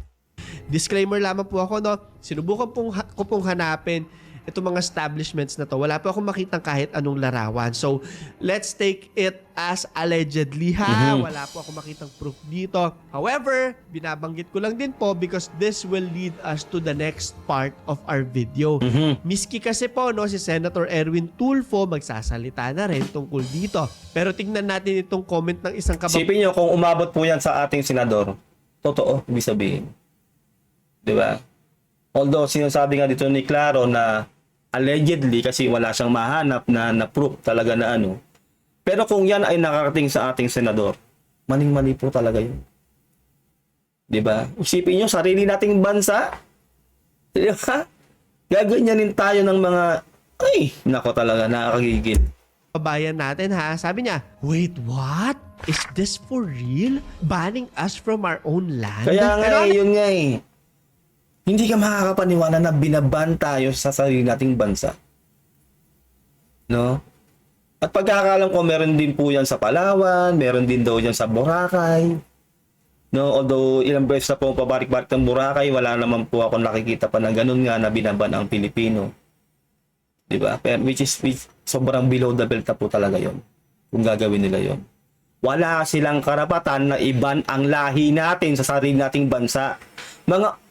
Disclaimer lamang po ako, no? Sinubukan ko pong hanapin itong mga establishments na to. Wala po akong makitang kahit anong larawan. So, let's take it as allegedly, ha? Wala po akong makitang proof dito. However, binabanggit ko lang din po because this will lead us to the next part of our video. Miski kasi po, no, si Senator Erwin Tulfo magsasalita na rin tungkol dito. Pero tingnan natin itong comment ng isang Sipin nyo, kung umabot po yan sa ating senador, totoo, ibig sabihin. Diba? Although, sinasabi nga dito ni Claro na allegedly kasi wala siyang mahanap na proof talaga na ano. Pero kung yan ay nakarating sa ating senador, maling-mali po talaga yun. Diba? Isipin nyo, sarili nating bansa. Diba? Gaganyanin tayo ng mga, ay, nako talaga, nakakagigil. kabayan natin, ha? Sabi niya, wait, what? Is this for real? Banning us from our own land? Kaya nga, yun nga eh. Hindi ka makakapaniwala na binaban tayo sa sarili nating bansa. No? At pagkakalam ko, meron din po yan sa Palawan, meron din daw yan sa Boracay. No? Although ilang beses na po pabalik-balik ng Boracay, wala naman po ako nakikita pa na ganun nga na binaban ang Pilipino. Diba? Pero which sobrang below the belt na po talaga yon kung gagawin nila yon. Wala silang karapatan na iban ang lahi natin sa sarili nating bansa. Mga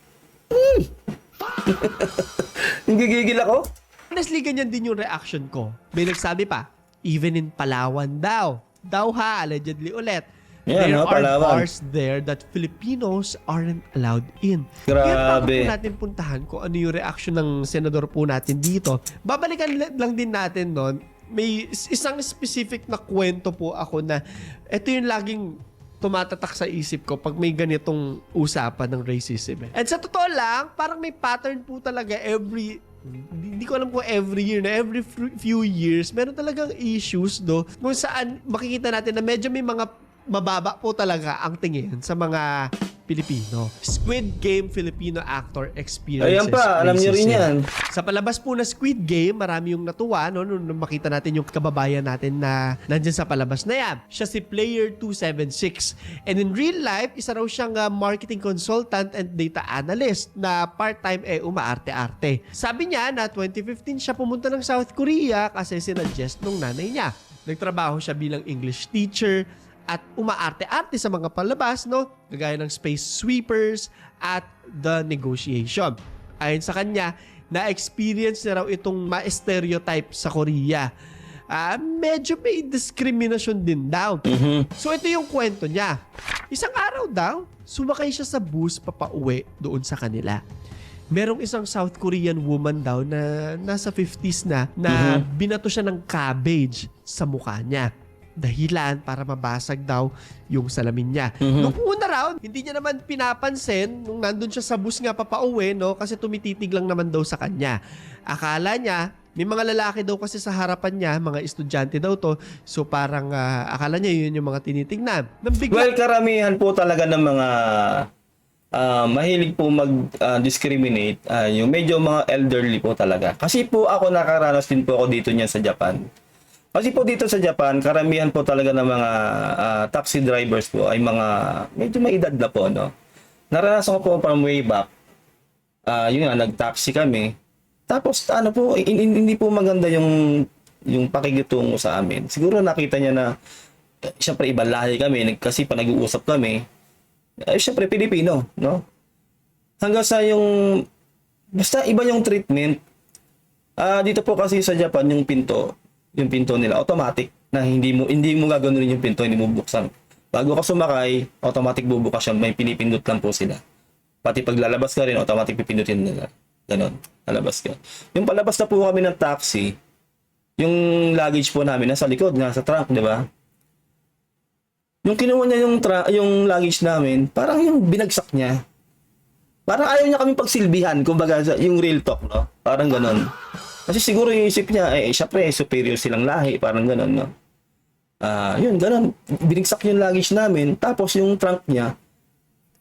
Nagigigil ako. Honestly, ganyan din yung reaction ko. May nagsabi pa, even in Palawan daw. Daw ha, allegedly ulit. Yan, There no, are Palawan. bars there that Filipinos aren't allowed in. Kaya bago Grabe. po natin puntahan kung ano yung reaction ng senador po natin dito, babalikan lang din natin nun, may isang specific na kwento po ako na ito yung laging tumatatak sa isip ko pag may ganitong usapan ng racism. And sa totoo lang, parang may pattern po talaga hindi ko alam kung every year na every few years, meron talagang issues kung saan makikita natin na medyo may mga mababa po talaga ang tingin sa mga Pilipino. Squid Game Filipino actor experiences Ayan pa, alam niyo rin yan. Sa palabas po na Squid Game, marami yung natuwa nung makita natin yung kababayan natin na nandyan sa palabas na yan. Siya si Player 276. And in real life, isa raw siyang marketing consultant and data analyst na part-time umaarte-arte. Sabi niya na 2015 siya pumunta ng South Korea kasi sinuggest nung nanay niya. Nagtrabaho siya bilang English teacher at umaarte-arte sa mga palabas, gagaya ng Space Sweepers at The Negotiation. Ayon sa kanya, na-experience niya raw itong ma-stereotype sa Korea. Medyo may discrimination din daw. So ito yung kwento niya. Isang araw daw, sumakay siya sa bus papauwi doon sa kanila. Merong isang South Korean woman daw na nasa 50s na binato siya ng cabbage sa mukha niya. Dahilan para mabasag daw yung salamin niya. Nung una raw, hindi niya naman pinapansin nung nandun siya sa bus nga papauwi, kasi tumititig lang naman daw sa kanya. Akala niya, may mga lalaki daw kasi sa harapan niya, mga estudyante daw to, so parang akala niya yun yung mga tinitignan. Well, karamihan po talaga ng mga mahilig po mag-discriminate, yung medyo mga elderly po talaga. Kasi po ako nakaranas din po ako dito niyan sa Japan. Kasi po dito sa Japan, karamihan po talaga ng mga taxi drivers po ay mga medyo may edad na po, Naranasan ko po from way back. Yun nga, nag-taxi kami. Tapos po, hindi po maganda yung pakikitungo sa amin. Siguro nakita niya na siyempre ibang lahi kami kasi pa nag-uusap kami. Siyempre Pilipino, Hanggang sa basta iba yung treatment. Dito po kasi sa Japan yung pinto nila automatic na hindi mo gaganunin yung pinto, hindi mo buksan. Bago ka sumakay, automatic bubukas siya, may pinipindot lang po sila. Pati pag lalabas ka rin, automatic pipindutin nila. Ganon, lalabas ka. Yung palabas na po kami ng taxi, yung luggage po namin nasa likod, nasa trunk, di ba? Yung kinuha niya yung luggage namin, parang yung binagsak niya. Parang ayaw niya kami pagsilbihan, kumbaga yung real talk, Parang ganon. Kasi siguro yung isip niya, syempre, superior silang lahi, parang gano'n, yun, gano'n. Binigsak yung luggage namin, tapos yung trunk niya,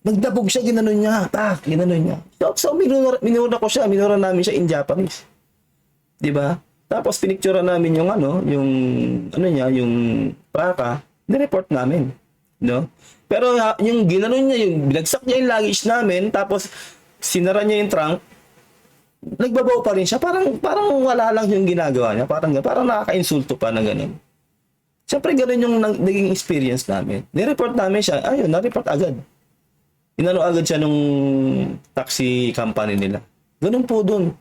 nagdabog siya, ginanon niya, ginanon niya. So minura ko siya, minura namin siya in Japanese. Diba? Tapos pinicturean namin yung yung plaka, nireport namin, Pero yung ginanon niya, yung binagsak niya yung luggage namin, tapos sinara niya yung trunk, nagbabaw pa rin siya, parang wala lang yung ginagawa niya, parang nakaka-insulto pa na gano'n. Siyempre gano'n yung naging experience namin. Nireport namin siya, na-report agad. Inano agad siya nung taxi company nila. Gano'n po dun,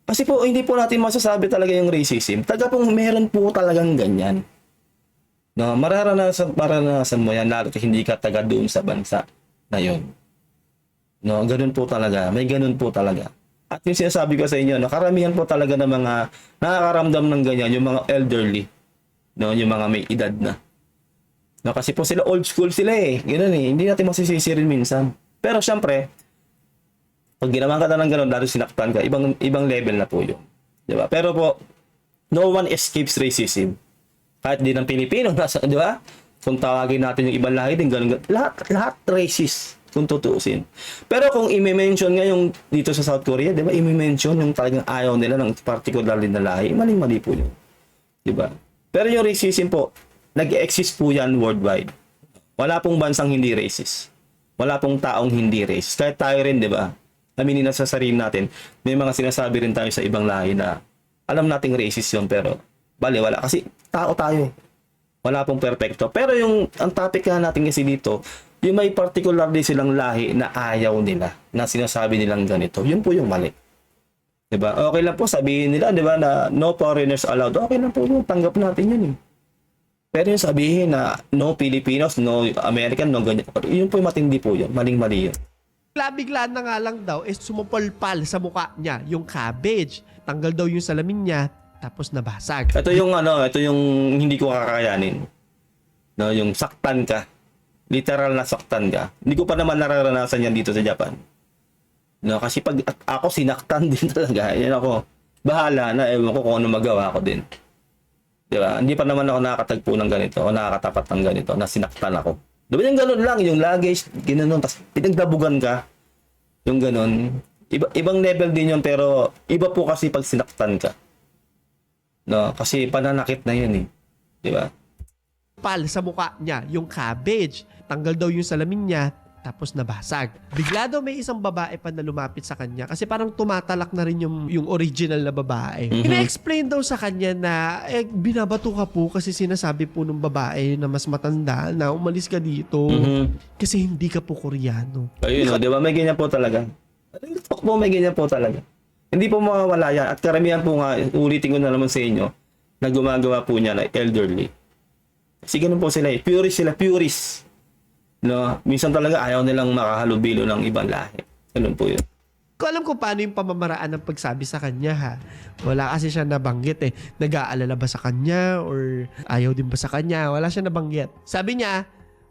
Kasi po hindi po natin masasabi talaga yung racism. Pong meron po talagang ganyan. Mararanasan mo yan, lalo hindi ka taga doon sa bansa na yun. Ganun po talaga. May ganun po talaga. At yung sinasabi ko sa inyo, karamihan po talaga ng mga nakakaramdam ng ganyan, yung mga elderly. Yung mga may edad na. Kasi po sila old school sila Ganun Hindi natin masisisi rin minsan. Pero syempre, pag ginawa ka na ng ganun, lalo sinaktan ka, ibang level na po yun. Diba? Pero po, no one escapes racism. Kahit din ng Pilipino, di ba? Kung tawagin natin yung ibang lahi din, ganun. Lahat racist. Kung tutuusin. Pero kung i-mention nga yung dito sa South Korea, di ba, i-mention yung talagang ayaw nila ng particular na lahi, mali-mali po yun. Di ba? Pero yung racism po, nag-exist po yan worldwide. Wala pong bansang hindi racist. Wala pong taong hindi racist. Kahit tayo rin, di ba? Aminin na sa sarili natin, may mga sinasabi rin tayo sa ibang lahi na alam nating racist yun, pero wala. Kasi tao tayo Wala pong perfecto. Pero ang topic na natin kasi dito, yung may particularly silang lahi na ayaw nila, na sinasabi nilang ganito, yun po yung mali. Diba? Okay lang po sabihin nila, diba, na no foreigners allowed. Okay lang po yun, tanggap natin yun. Pero yung sabihin na no Filipinos, no American, no ganyan, yun po yung matindi po yun. Maling-mali yun. Bigla na nga lang daw sumupalpal sa mukha niya yung cabbage. Tanggal daw yung salamin niya, tapos nabasag. Ito yung ito yung hindi ko kakayanin. No, yung saktan ka. Literal na saktan ka. Hindi ko pa naman nararanasan yan dito sa Japan. No, kasi pag ako sinaktan din talaga, yan ako. Bahala na, ewan ko kung ano magawa ko din. Di ba? Hindi pa naman ako nakakatagpo ng ganito o nakakatapat ng ganito na sinaktan ako. Di ba yung ganun lang, yung luggage, gano'n, tapos pinagdabugan ka, yung ganun. Ibang level din yun, pero iba po kasi pag sinaktan ka. No, kasi pananakit na yun eh. Di ba? Pal sa mukha niya yung cabbage. Tanggal daw yung salamin niya, tapos nabasag. Bigla daw may isang babae pa na lumapit sa kanya kasi parang tumatalak na rin yung original na babae. Ina-explain daw sa kanya na binabato ka po kasi sinasabi po ng babae na mas matanda na umalis ka dito kasi hindi ka po Koreano. Ayun, di ba? May ganyan po talaga. May ganyan po talaga. Hindi po mawawala yan. At karamihan po nga, ulitin ko na naman sa inyo, na gumagawa po niya na elderly. Kasi ganun po sila eh. Purist. No? Minsan talaga ayaw nilang makahalubilo ng ibang lahi. Ganun po yun. Ko alam kung paano yung pamamaraan ng pagsabi sa kanya ha. Wala kasi siya nabanggit eh. Nag-aalala ba sa kanya or ayaw din ba sa kanya? Wala siya nabanggit. Sabi niya,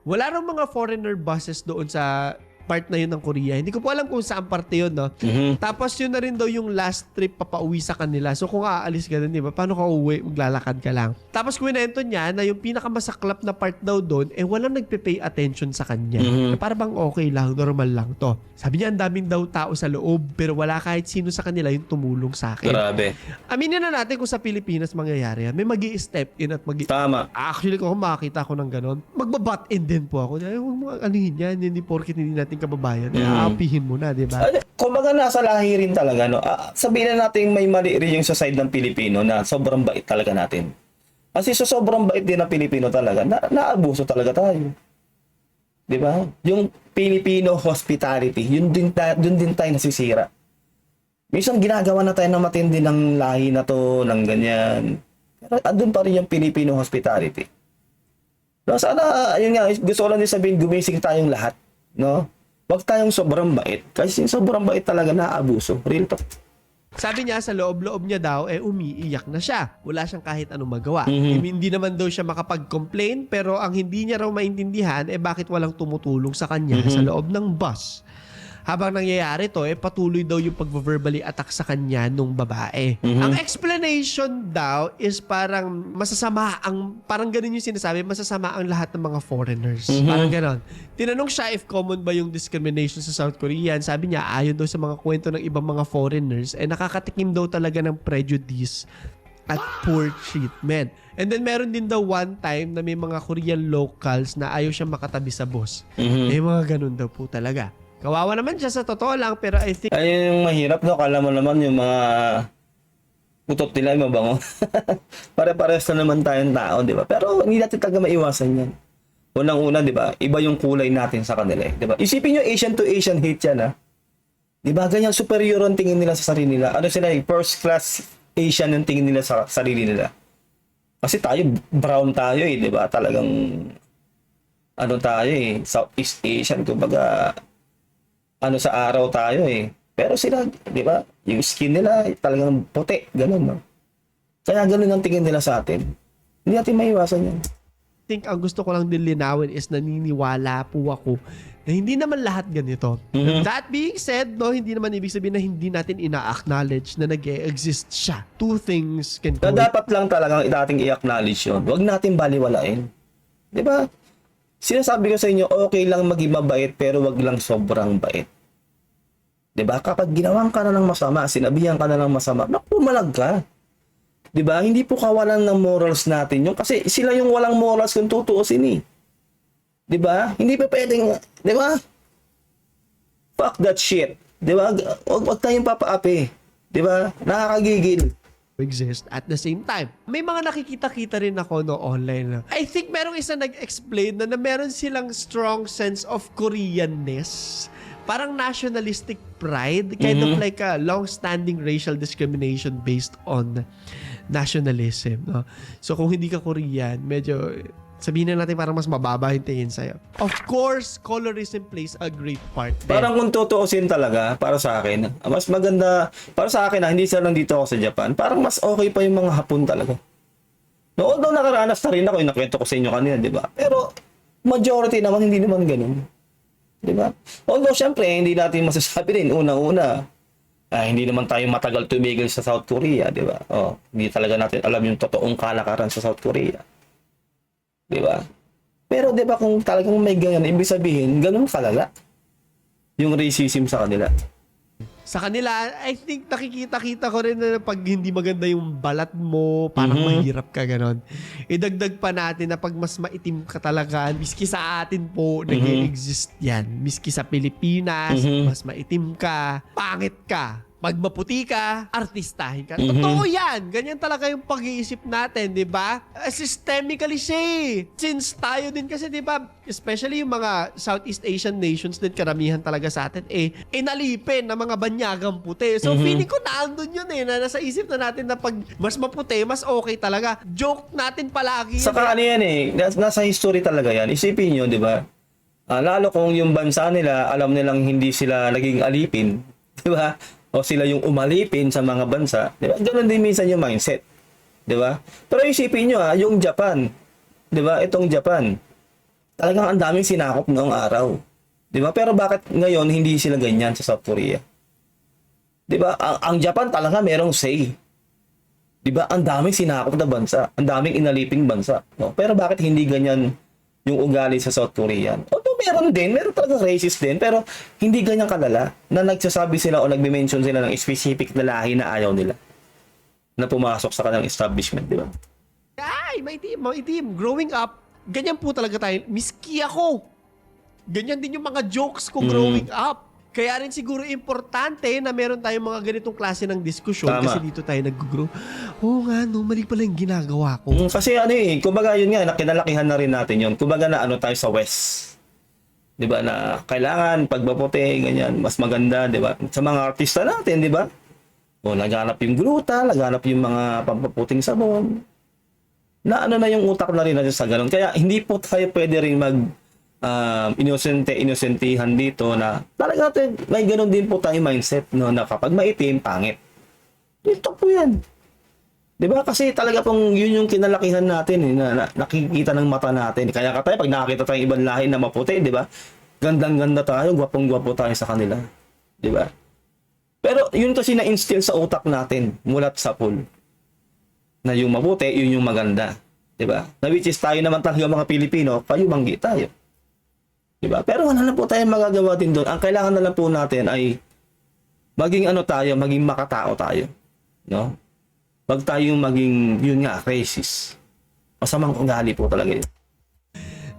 wala raw mga foreigner buses doon sa part na yun ng Korea. Hindi ko po alam kung saan parte yun, no? Tapos yun na rin daw yung last trip papauwi sa kanila. So kung aalis ka din, di ba? Paano ka uwi? Maglalakad ka lang. Tapos kwento niya na yung pinakamasaklap na part daw doon, walang nagpe-pay attention sa kanya. Para bang okay lang, normal lang to. Sabi niya, ang daming daw tao sa loob, pero wala kahit sino sa kanila yung tumulong sa akin. Grabe. Aminin na natin kung sa Pilipinas mangyayari yan. May magi-step in at Tama. Actually, kung makakita ko ng ganon, magbabat in din po ako. Ay, huwag mga anuhin yan, hindi porkit hindi natin kababayan. Aapihin mo na, di ba? Kumbaga nasa lahi rin talaga, no? Sabihin na natin may mali rin yung sa side ng Pilipino na sobrang bait talaga natin. Kasi sa sobrang bait din ng Pilipino talaga, naabuso talaga tayo. Di ba? Yung Filipino hospitality, yun din tayo nasisira. Minsan ginagawa na tayo ng matindi ng lahi na to, ng ganyan. Pero andun pa rin yung Filipino hospitality. No, sana, yun nga, gusto ko lang din sabihin, gumising tayong lahat. No? Huwag tayong sobrang bait. Kasi sobrang bait talaga naabuso. Real talk. Sabi niya, sa loob-loob niya daw, umiiyak na siya. Wala siyang kahit anong magawa. Hindi naman daw siya makapag-complain, pero ang hindi niya raw maintindihan, bakit walang tumutulong sa kanya sa loob ng bus. Habang nangyayari to, patuloy daw yung pag-verbally attack sa kanya nung babae. Ang explanation daw is parang parang ganun yung sinasabi, masasama ang lahat ng mga foreigners. Parang ganon. Tinanong siya if common ba yung discrimination sa South Korea. Sabi niya, ayon daw sa mga kwento ng ibang mga foreigners, nakakatikim daw talaga ng prejudice at poor treatment. And then meron din daw one time na may mga Korean locals na ayaw siya makatabi sa bus. Mga ganun daw po talaga. Kawawa naman siya sa totoo lang, pero I think Ayun yung mahirap, no? Kala mo naman yung mga putot nila yung mabango. Pare-pares na naman tayong tao, di ba? Pero hindi natin talaga maiwasan yan. Unang-una, di ba? Iba yung kulay natin sa kanila, di ba? Isipin nyo, Asian to Asian hate yan, ha? Di ba? Ganyan, superior ang tingin nila sa sarili nila. Ano sila, first class Asian ang tingin nila sa sarili nila. Kasi tayo, brown tayo, di ba? Talagang, tayo, Southeast Asian, kumbaga, sa araw tayo Pero sila, di ba? Yung skin nila talagang puti, ganun, no? Kaya ganun ang tingin nila sa atin. Hindi natin maiwasan yan. I think ang gusto ko lang din linawin is naniniwala po ako na hindi naman lahat ganito. That being said, no, hindi naman ibig sabihin na hindi natin ina-acknowledge na nag-e-exist siya. Two things can Na dapat lang talagang dating i-acknowledge yun. Huwag natin baliwalain. Di ba? Sinasabi ko sa inyo, okay lang maging mabait pero wag lang sobrang bait. 'Di ba? Kapag ginawan ka na ng masama, sinabihan ka na ng masama, pumalag ka. 'Di ba? Hindi po kawalan ng morals natin yung kasi sila yung walang morals kung tutuusin 'Di ba? Hindi pa pwedeng, 'di ba? Fuck that shit. 'Di ba? Wag tayong papaapi. 'Di ba? Nakakagigil. Exist at the same time. May mga nakikita-kita rin ako online. I think merong isa nag-explain na meron silang strong sense of Koreanness. Parang nationalistic pride. Kind of like a long-standing racial discrimination based on nationalism. No? So kung hindi ka Korean, medyo sabihin na natin parang mas mababa yung tingin sa'yo. Of course, colorism plays a great part din. Parang kung tutuusin talaga, para sa akin, mas maganda, para sa akin hindi sila lang dito ako sa Japan, parang mas okay pa yung mga Hapon talaga. No, although nakaranas na rin ako, yung nakwento ko sa inyo kanina, di ba? Pero, majority naman, hindi naman ganun. Di ba? Although, syempre, hindi natin masasabi din, unang-una, hindi naman tayo matagal tumigil sa South Korea, di ba? Oh, hindi talaga natin alam yung totoong kalakaran sa South Korea. Di ba? Pero di ba kung talagang may ganyan, ibig sabihin, ganun kalala yung racism sa kanila. Sa kanila, I think nakikita-kita ko rin na pag hindi maganda yung balat mo, parang mahirap ka ganon. Idagdag pa natin na pag mas maitim ka talaga, miski sa atin po, nag-exist yan. Miski sa Pilipinas, mas maitim ka, pangit ka. Pag maputi ka, artistahin ka. Totoo yan. Ganyan talaga yung pag-iisip natin, di ba? Systemically siya eh. Since tayo din kasi, di ba, especially yung mga Southeast Asian nations din, karamihan talaga sa atin, inalipin ng mga banyagang puti. So, feeling ko naandun yun na nasa isip na natin na pag mas maputi, mas okay talaga. Joke natin palagi. Saka ano yan nasa history talaga yan. Isipin nyo, di ba? Lalo kung yung bansa nila, alam nilang hindi sila naging alipin, di ba? O sila yung umalipin sa mga bansa, di ba? Ganun din minsan yung mindset, di ba? Pero isipin nyo yung Japan, di ba? Itong Japan, talagang ang daming sinakop noong araw, di ba? Pero bakit ngayon hindi sila ganyan sa South Korea? Di ba? Ang Japan talaga merong say. Di ba? Ang daming sinakop na bansa, ang daming inaliping bansa. No? Pero bakit hindi ganyan yung ugali sa South Korean? Although meron talagang racist din, pero hindi ganyan kalala na nagsasabi sila o nagme-mention sila ng specific na lahi na ayaw nila na pumasok sa kanilang establishment, di ba? Ay, maitim. Growing up, ganyan po talaga tayo. Miski ako. Ganyan din yung mga jokes ko growing up. Kaya rin siguro importante na meron tayong mga ganitong klase ng diskusyon. Tama. Kasi dito tayo nag-grow. Oo nga, no, mali pala yung ginagawa ko. Kasi kumbaga yun nga, kinalakihan na rin natin yun. Kumbaga na tayo sa West. Di ba, na kailangan pagbaputi, ganyan, mas maganda, di ba? Sa mga artista natin, di ba? O, naghanap yung gluta, naghanap yung mga pampaputing sabon. Na yung utak na rin natin sa ganun. Kaya hindi po tayo pwede rin inosentihan dito na talaga natin, may ganun din po tayong mindset, no, na kapag maitim, pangit. Ito po yan. Diba? Kasi talaga pong yun yung kinalakihan natin, na nakikita ng mata natin. Kaya tayo, pag nakakita tayong ibang lahi na maputi, diba? Gandang-ganda tayo, gwapong-gwapo tayo sa kanila. Diba? Pero yun kasi na-instill sa utak natin, mulat sa pool. Na yung mabuti, yun yung maganda. Diba? Na which is tayo naman talaga mga Pilipino, payumanggi tayo. Diba? Pero wala na po tayong magagawa din doon. Ang kailangan na lang po natin ay maging maging makatao tayo. No? Wag tayong maging, yun nga, racist. Masamang ugali po talaga yun.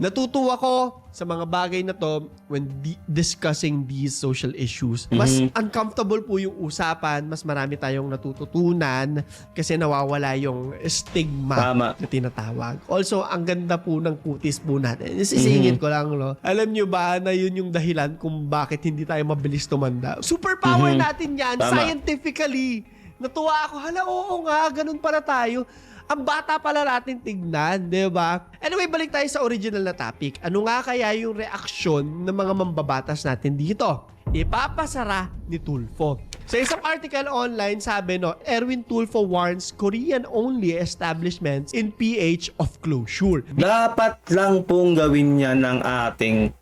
Natutuwa ko sa mga bagay na to when discussing these social issues. Mas uncomfortable po yung usapan, mas marami tayong natututunan kasi nawawala yung stigma na tinatawag. Also, ang ganda po ng kutis po natin. Isisingit ko lang, no? Alam nyo ba na yun yung dahilan kung bakit hindi tayo mabilis tumanda? Superpower natin yan, scientifically. Natuwa ako, oo nga, ganun pala tayo. Ang bata pala natin tignan, di ba? Anyway, balik tayo sa original na topic. Ano nga kaya yung reaksyon ng mga mambabatas natin dito? Ipapasara ni Tulfo. Sa isang article online, sabi Erwin Tulfo warns Korean-only establishments in PH of closure. Dapat lang pong gawin niya ng ating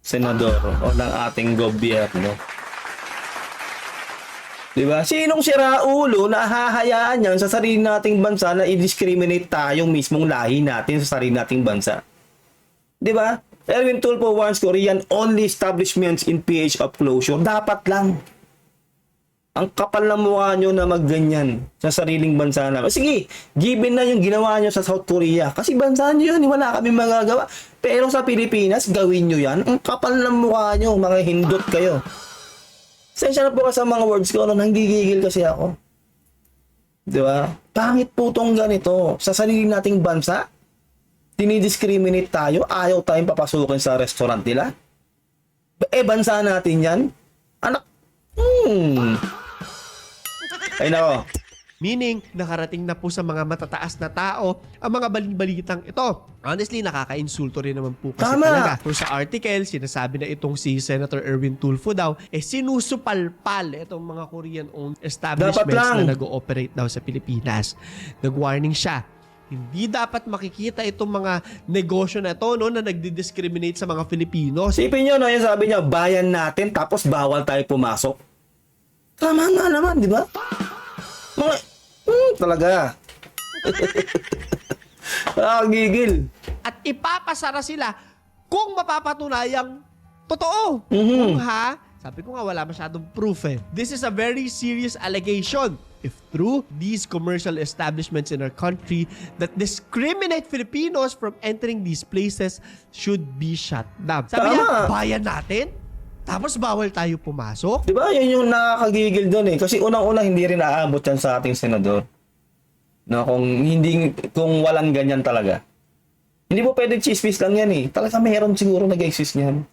senador o ng ating gobyerno. Diba? Sinong siraulo na hahayaan niyan sa sarili nating bansa na i-discriminate tayong mismong lahi natin sa sarili nating bansa? Diba? Erwin Tulfo warns Korean-only establishments in PH of closure. Dapat lang. Ang kapal ng mukha nyo na magganyan sa sariling bansa na. Sige, given na yung ginawa nyo sa South Korea. Kasi bansa nyo yun, wala kami magagawa. Pero sa Pilipinas, gawin nyo yan. Ang kapal ng mukha nyo, mga hindot kayo. Sensya na po ka sa mga words ko, nanggigigil kasi ako. Di ba? Pangit po tong ganito. Sa sarili nating bansa, dinidiscriminate tayo, ayaw tayong papasukin sa restaurant nila. Bansa natin yan. Anak, Ay nako. Meaning, nakarating na po sa mga matataas na tao ang mga balitang ito. Honestly, nakaka-insulto rin naman po kasi Tama. talaga. Kung sa article, sinasabi na itong si Senator Erwin Tulfo daw, sinusupalpal itong mga Korean-owned establishments lang. na nag-ooperate daw sa Pilipinas. Nag-warning siya. Hindi dapat makikita itong mga negosyo na ito, no, na nagdi-discriminate sa mga Filipino. Sipin nyo, no, yung sabi niya, bayan natin, tapos bawal tayo pumasok. Tama nga naman, di ba? Mga, talaga. Gigil. At ipapasara sila kung mapapatunayang totoo. Mhm. Kung sabi ko nga wala masyadong proof eh. This is a very serious allegation. If true, these commercial establishments in our country that discriminate Filipinos from entering these places should be shut down. Sabi Tama. niya, bayan natin? Tapos bawal tayo pumasok? Di ba? Yun yung nakakagigil doon eh. Kasi unang-una hindi rin aabot yan sa ating senador. No, kung walang ganyan talaga. Hindi po pwede chismis lang yan eh. Talaga mayroon siguro nag-exist niyan.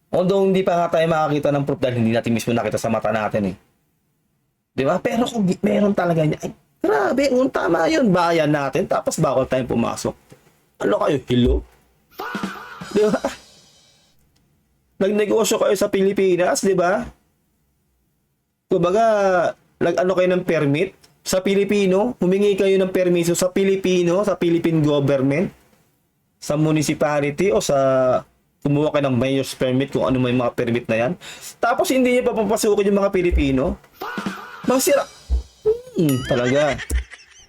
Although hindi pa nga tayo makakita ng proof dahil hindi natin mismo nakita sa mata natin eh. Di ba? Pero kung meron talaga niya, ay grabe, tama yun. Bayan natin, tapos bawal tayong pumasok. Ano kayo? Hello? Di ba? Nagnegosyo kayo sa Pilipinas, di ba? Kumbaga, nag-ano kayo ng permit sa Pilipino, humingi kayo ng permiso sa Pilipino, sa Philippine government, sa municipality o sa kumuha kayo ng mayor's permit kung ano may mga permit na yan. Tapos hindi niyo pa papasukin yung mga Pilipino. Masira. Talaga.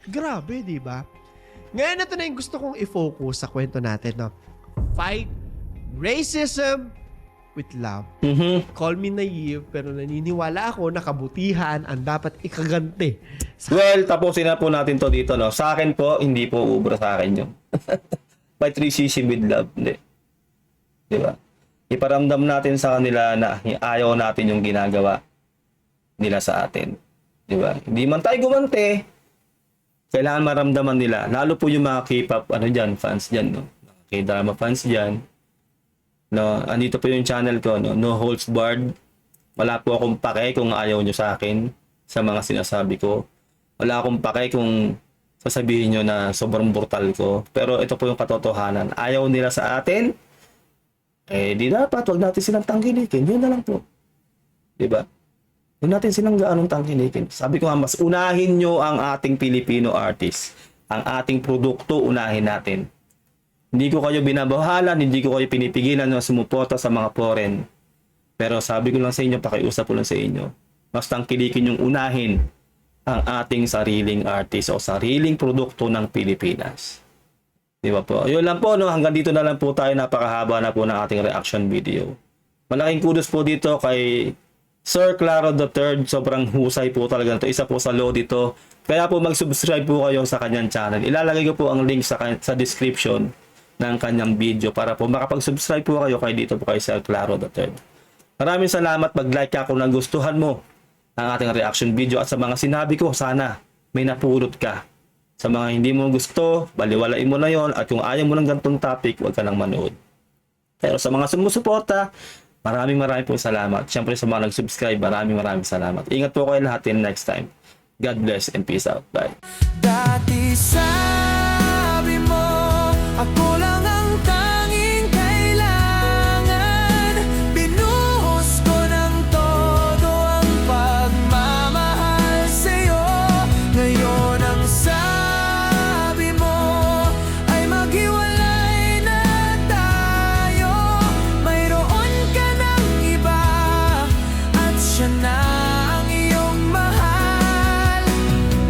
Grabe, di ba? Ngayon ito na yung gusto kong i-focus sa kwento natin, no? Fight racism with love. Call me naive, pero naniniwala ako na kabutihan ang dapat ikaganti. Well, tapusin na po natin to dito, no? Sa akin po, hindi po ubra sa akin yun. Fight racism with love. Hindi. Diba? Iparamdam natin sa kanila na ayaw natin yung ginagawa nila sa atin. Diba? Hindi man tayo gumante, kailangan maramdaman nila. Lalo po yung mga K-pop fans dyan, no? K-drama fans dyan. No, andito po yung channel ko, no holds barred. Wala po akong pake kung ayaw nyo sa akin sa mga sinasabi ko. Wala akong pake kung sasabihin nyo na sobrang brutal ko. Pero ito po yung katotohanan. Ayaw nila sa atin, di dapat, wag natin silang tangkilikin. Yun na lang po. Diba? Wag natin silang gaanong tangkilikin. Sabi ko nga, mas unahin nyo ang ating Filipino artist. Ang ating produkto, unahin natin. Hindi ko kayo binabawalan, hindi ko kayo pinipigilan na sumuporta sa mga foreign. Pero sabi ko lang sa inyo, pakiusap ko lang sa inyo, mas tangkilikin yung unahin ang ating sariling artist o sariling produkto ng Pilipinas. Di ba po? Yun lang po, no? Hanggang dito na lang po tayo. Napakahaba na po ng ating reaction video. Malaking kudos po dito kay Sir Claro III. Sobrang husay po talaga ito. Isa po sa law dito. Kaya po mag-subscribe po kayo sa kanyang channel. Ilalagay ko po ang link sa description ng kanyang video para po makapag-subscribe po kayo kay dito po kay Sir Claro III. Maraming salamat. Mag-like ka kung nagustuhan mo ang ating reaction video at sa mga sinabi ko, sana may napulot ka. Sa mga hindi mo gusto, baliwalain mo na yon, at kung ayaw mo ng ganitong topic, huwag ka nang manood. Pero sa mga sumusuporta, maraming po salamat. Siyempre sa mga nag-subscribe, maraming salamat. Ingat po kayo lahat till next time. God bless and peace out. Bye. Dati sabi mo, ako lang ang tanging kailangan. Binuhos ko ng todo ang pagmamahal sa'yo. Ngayon ang sabi mo ay maghiwalay na tayo. Mayroon ka ng iba at siya na ang iyong mahal.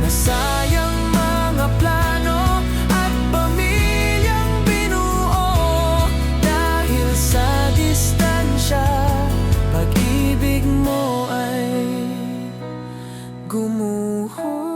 Nasayang mga plano at pamilyang binuo dahil sa distansya. Pag-ibig mo ay gumuho.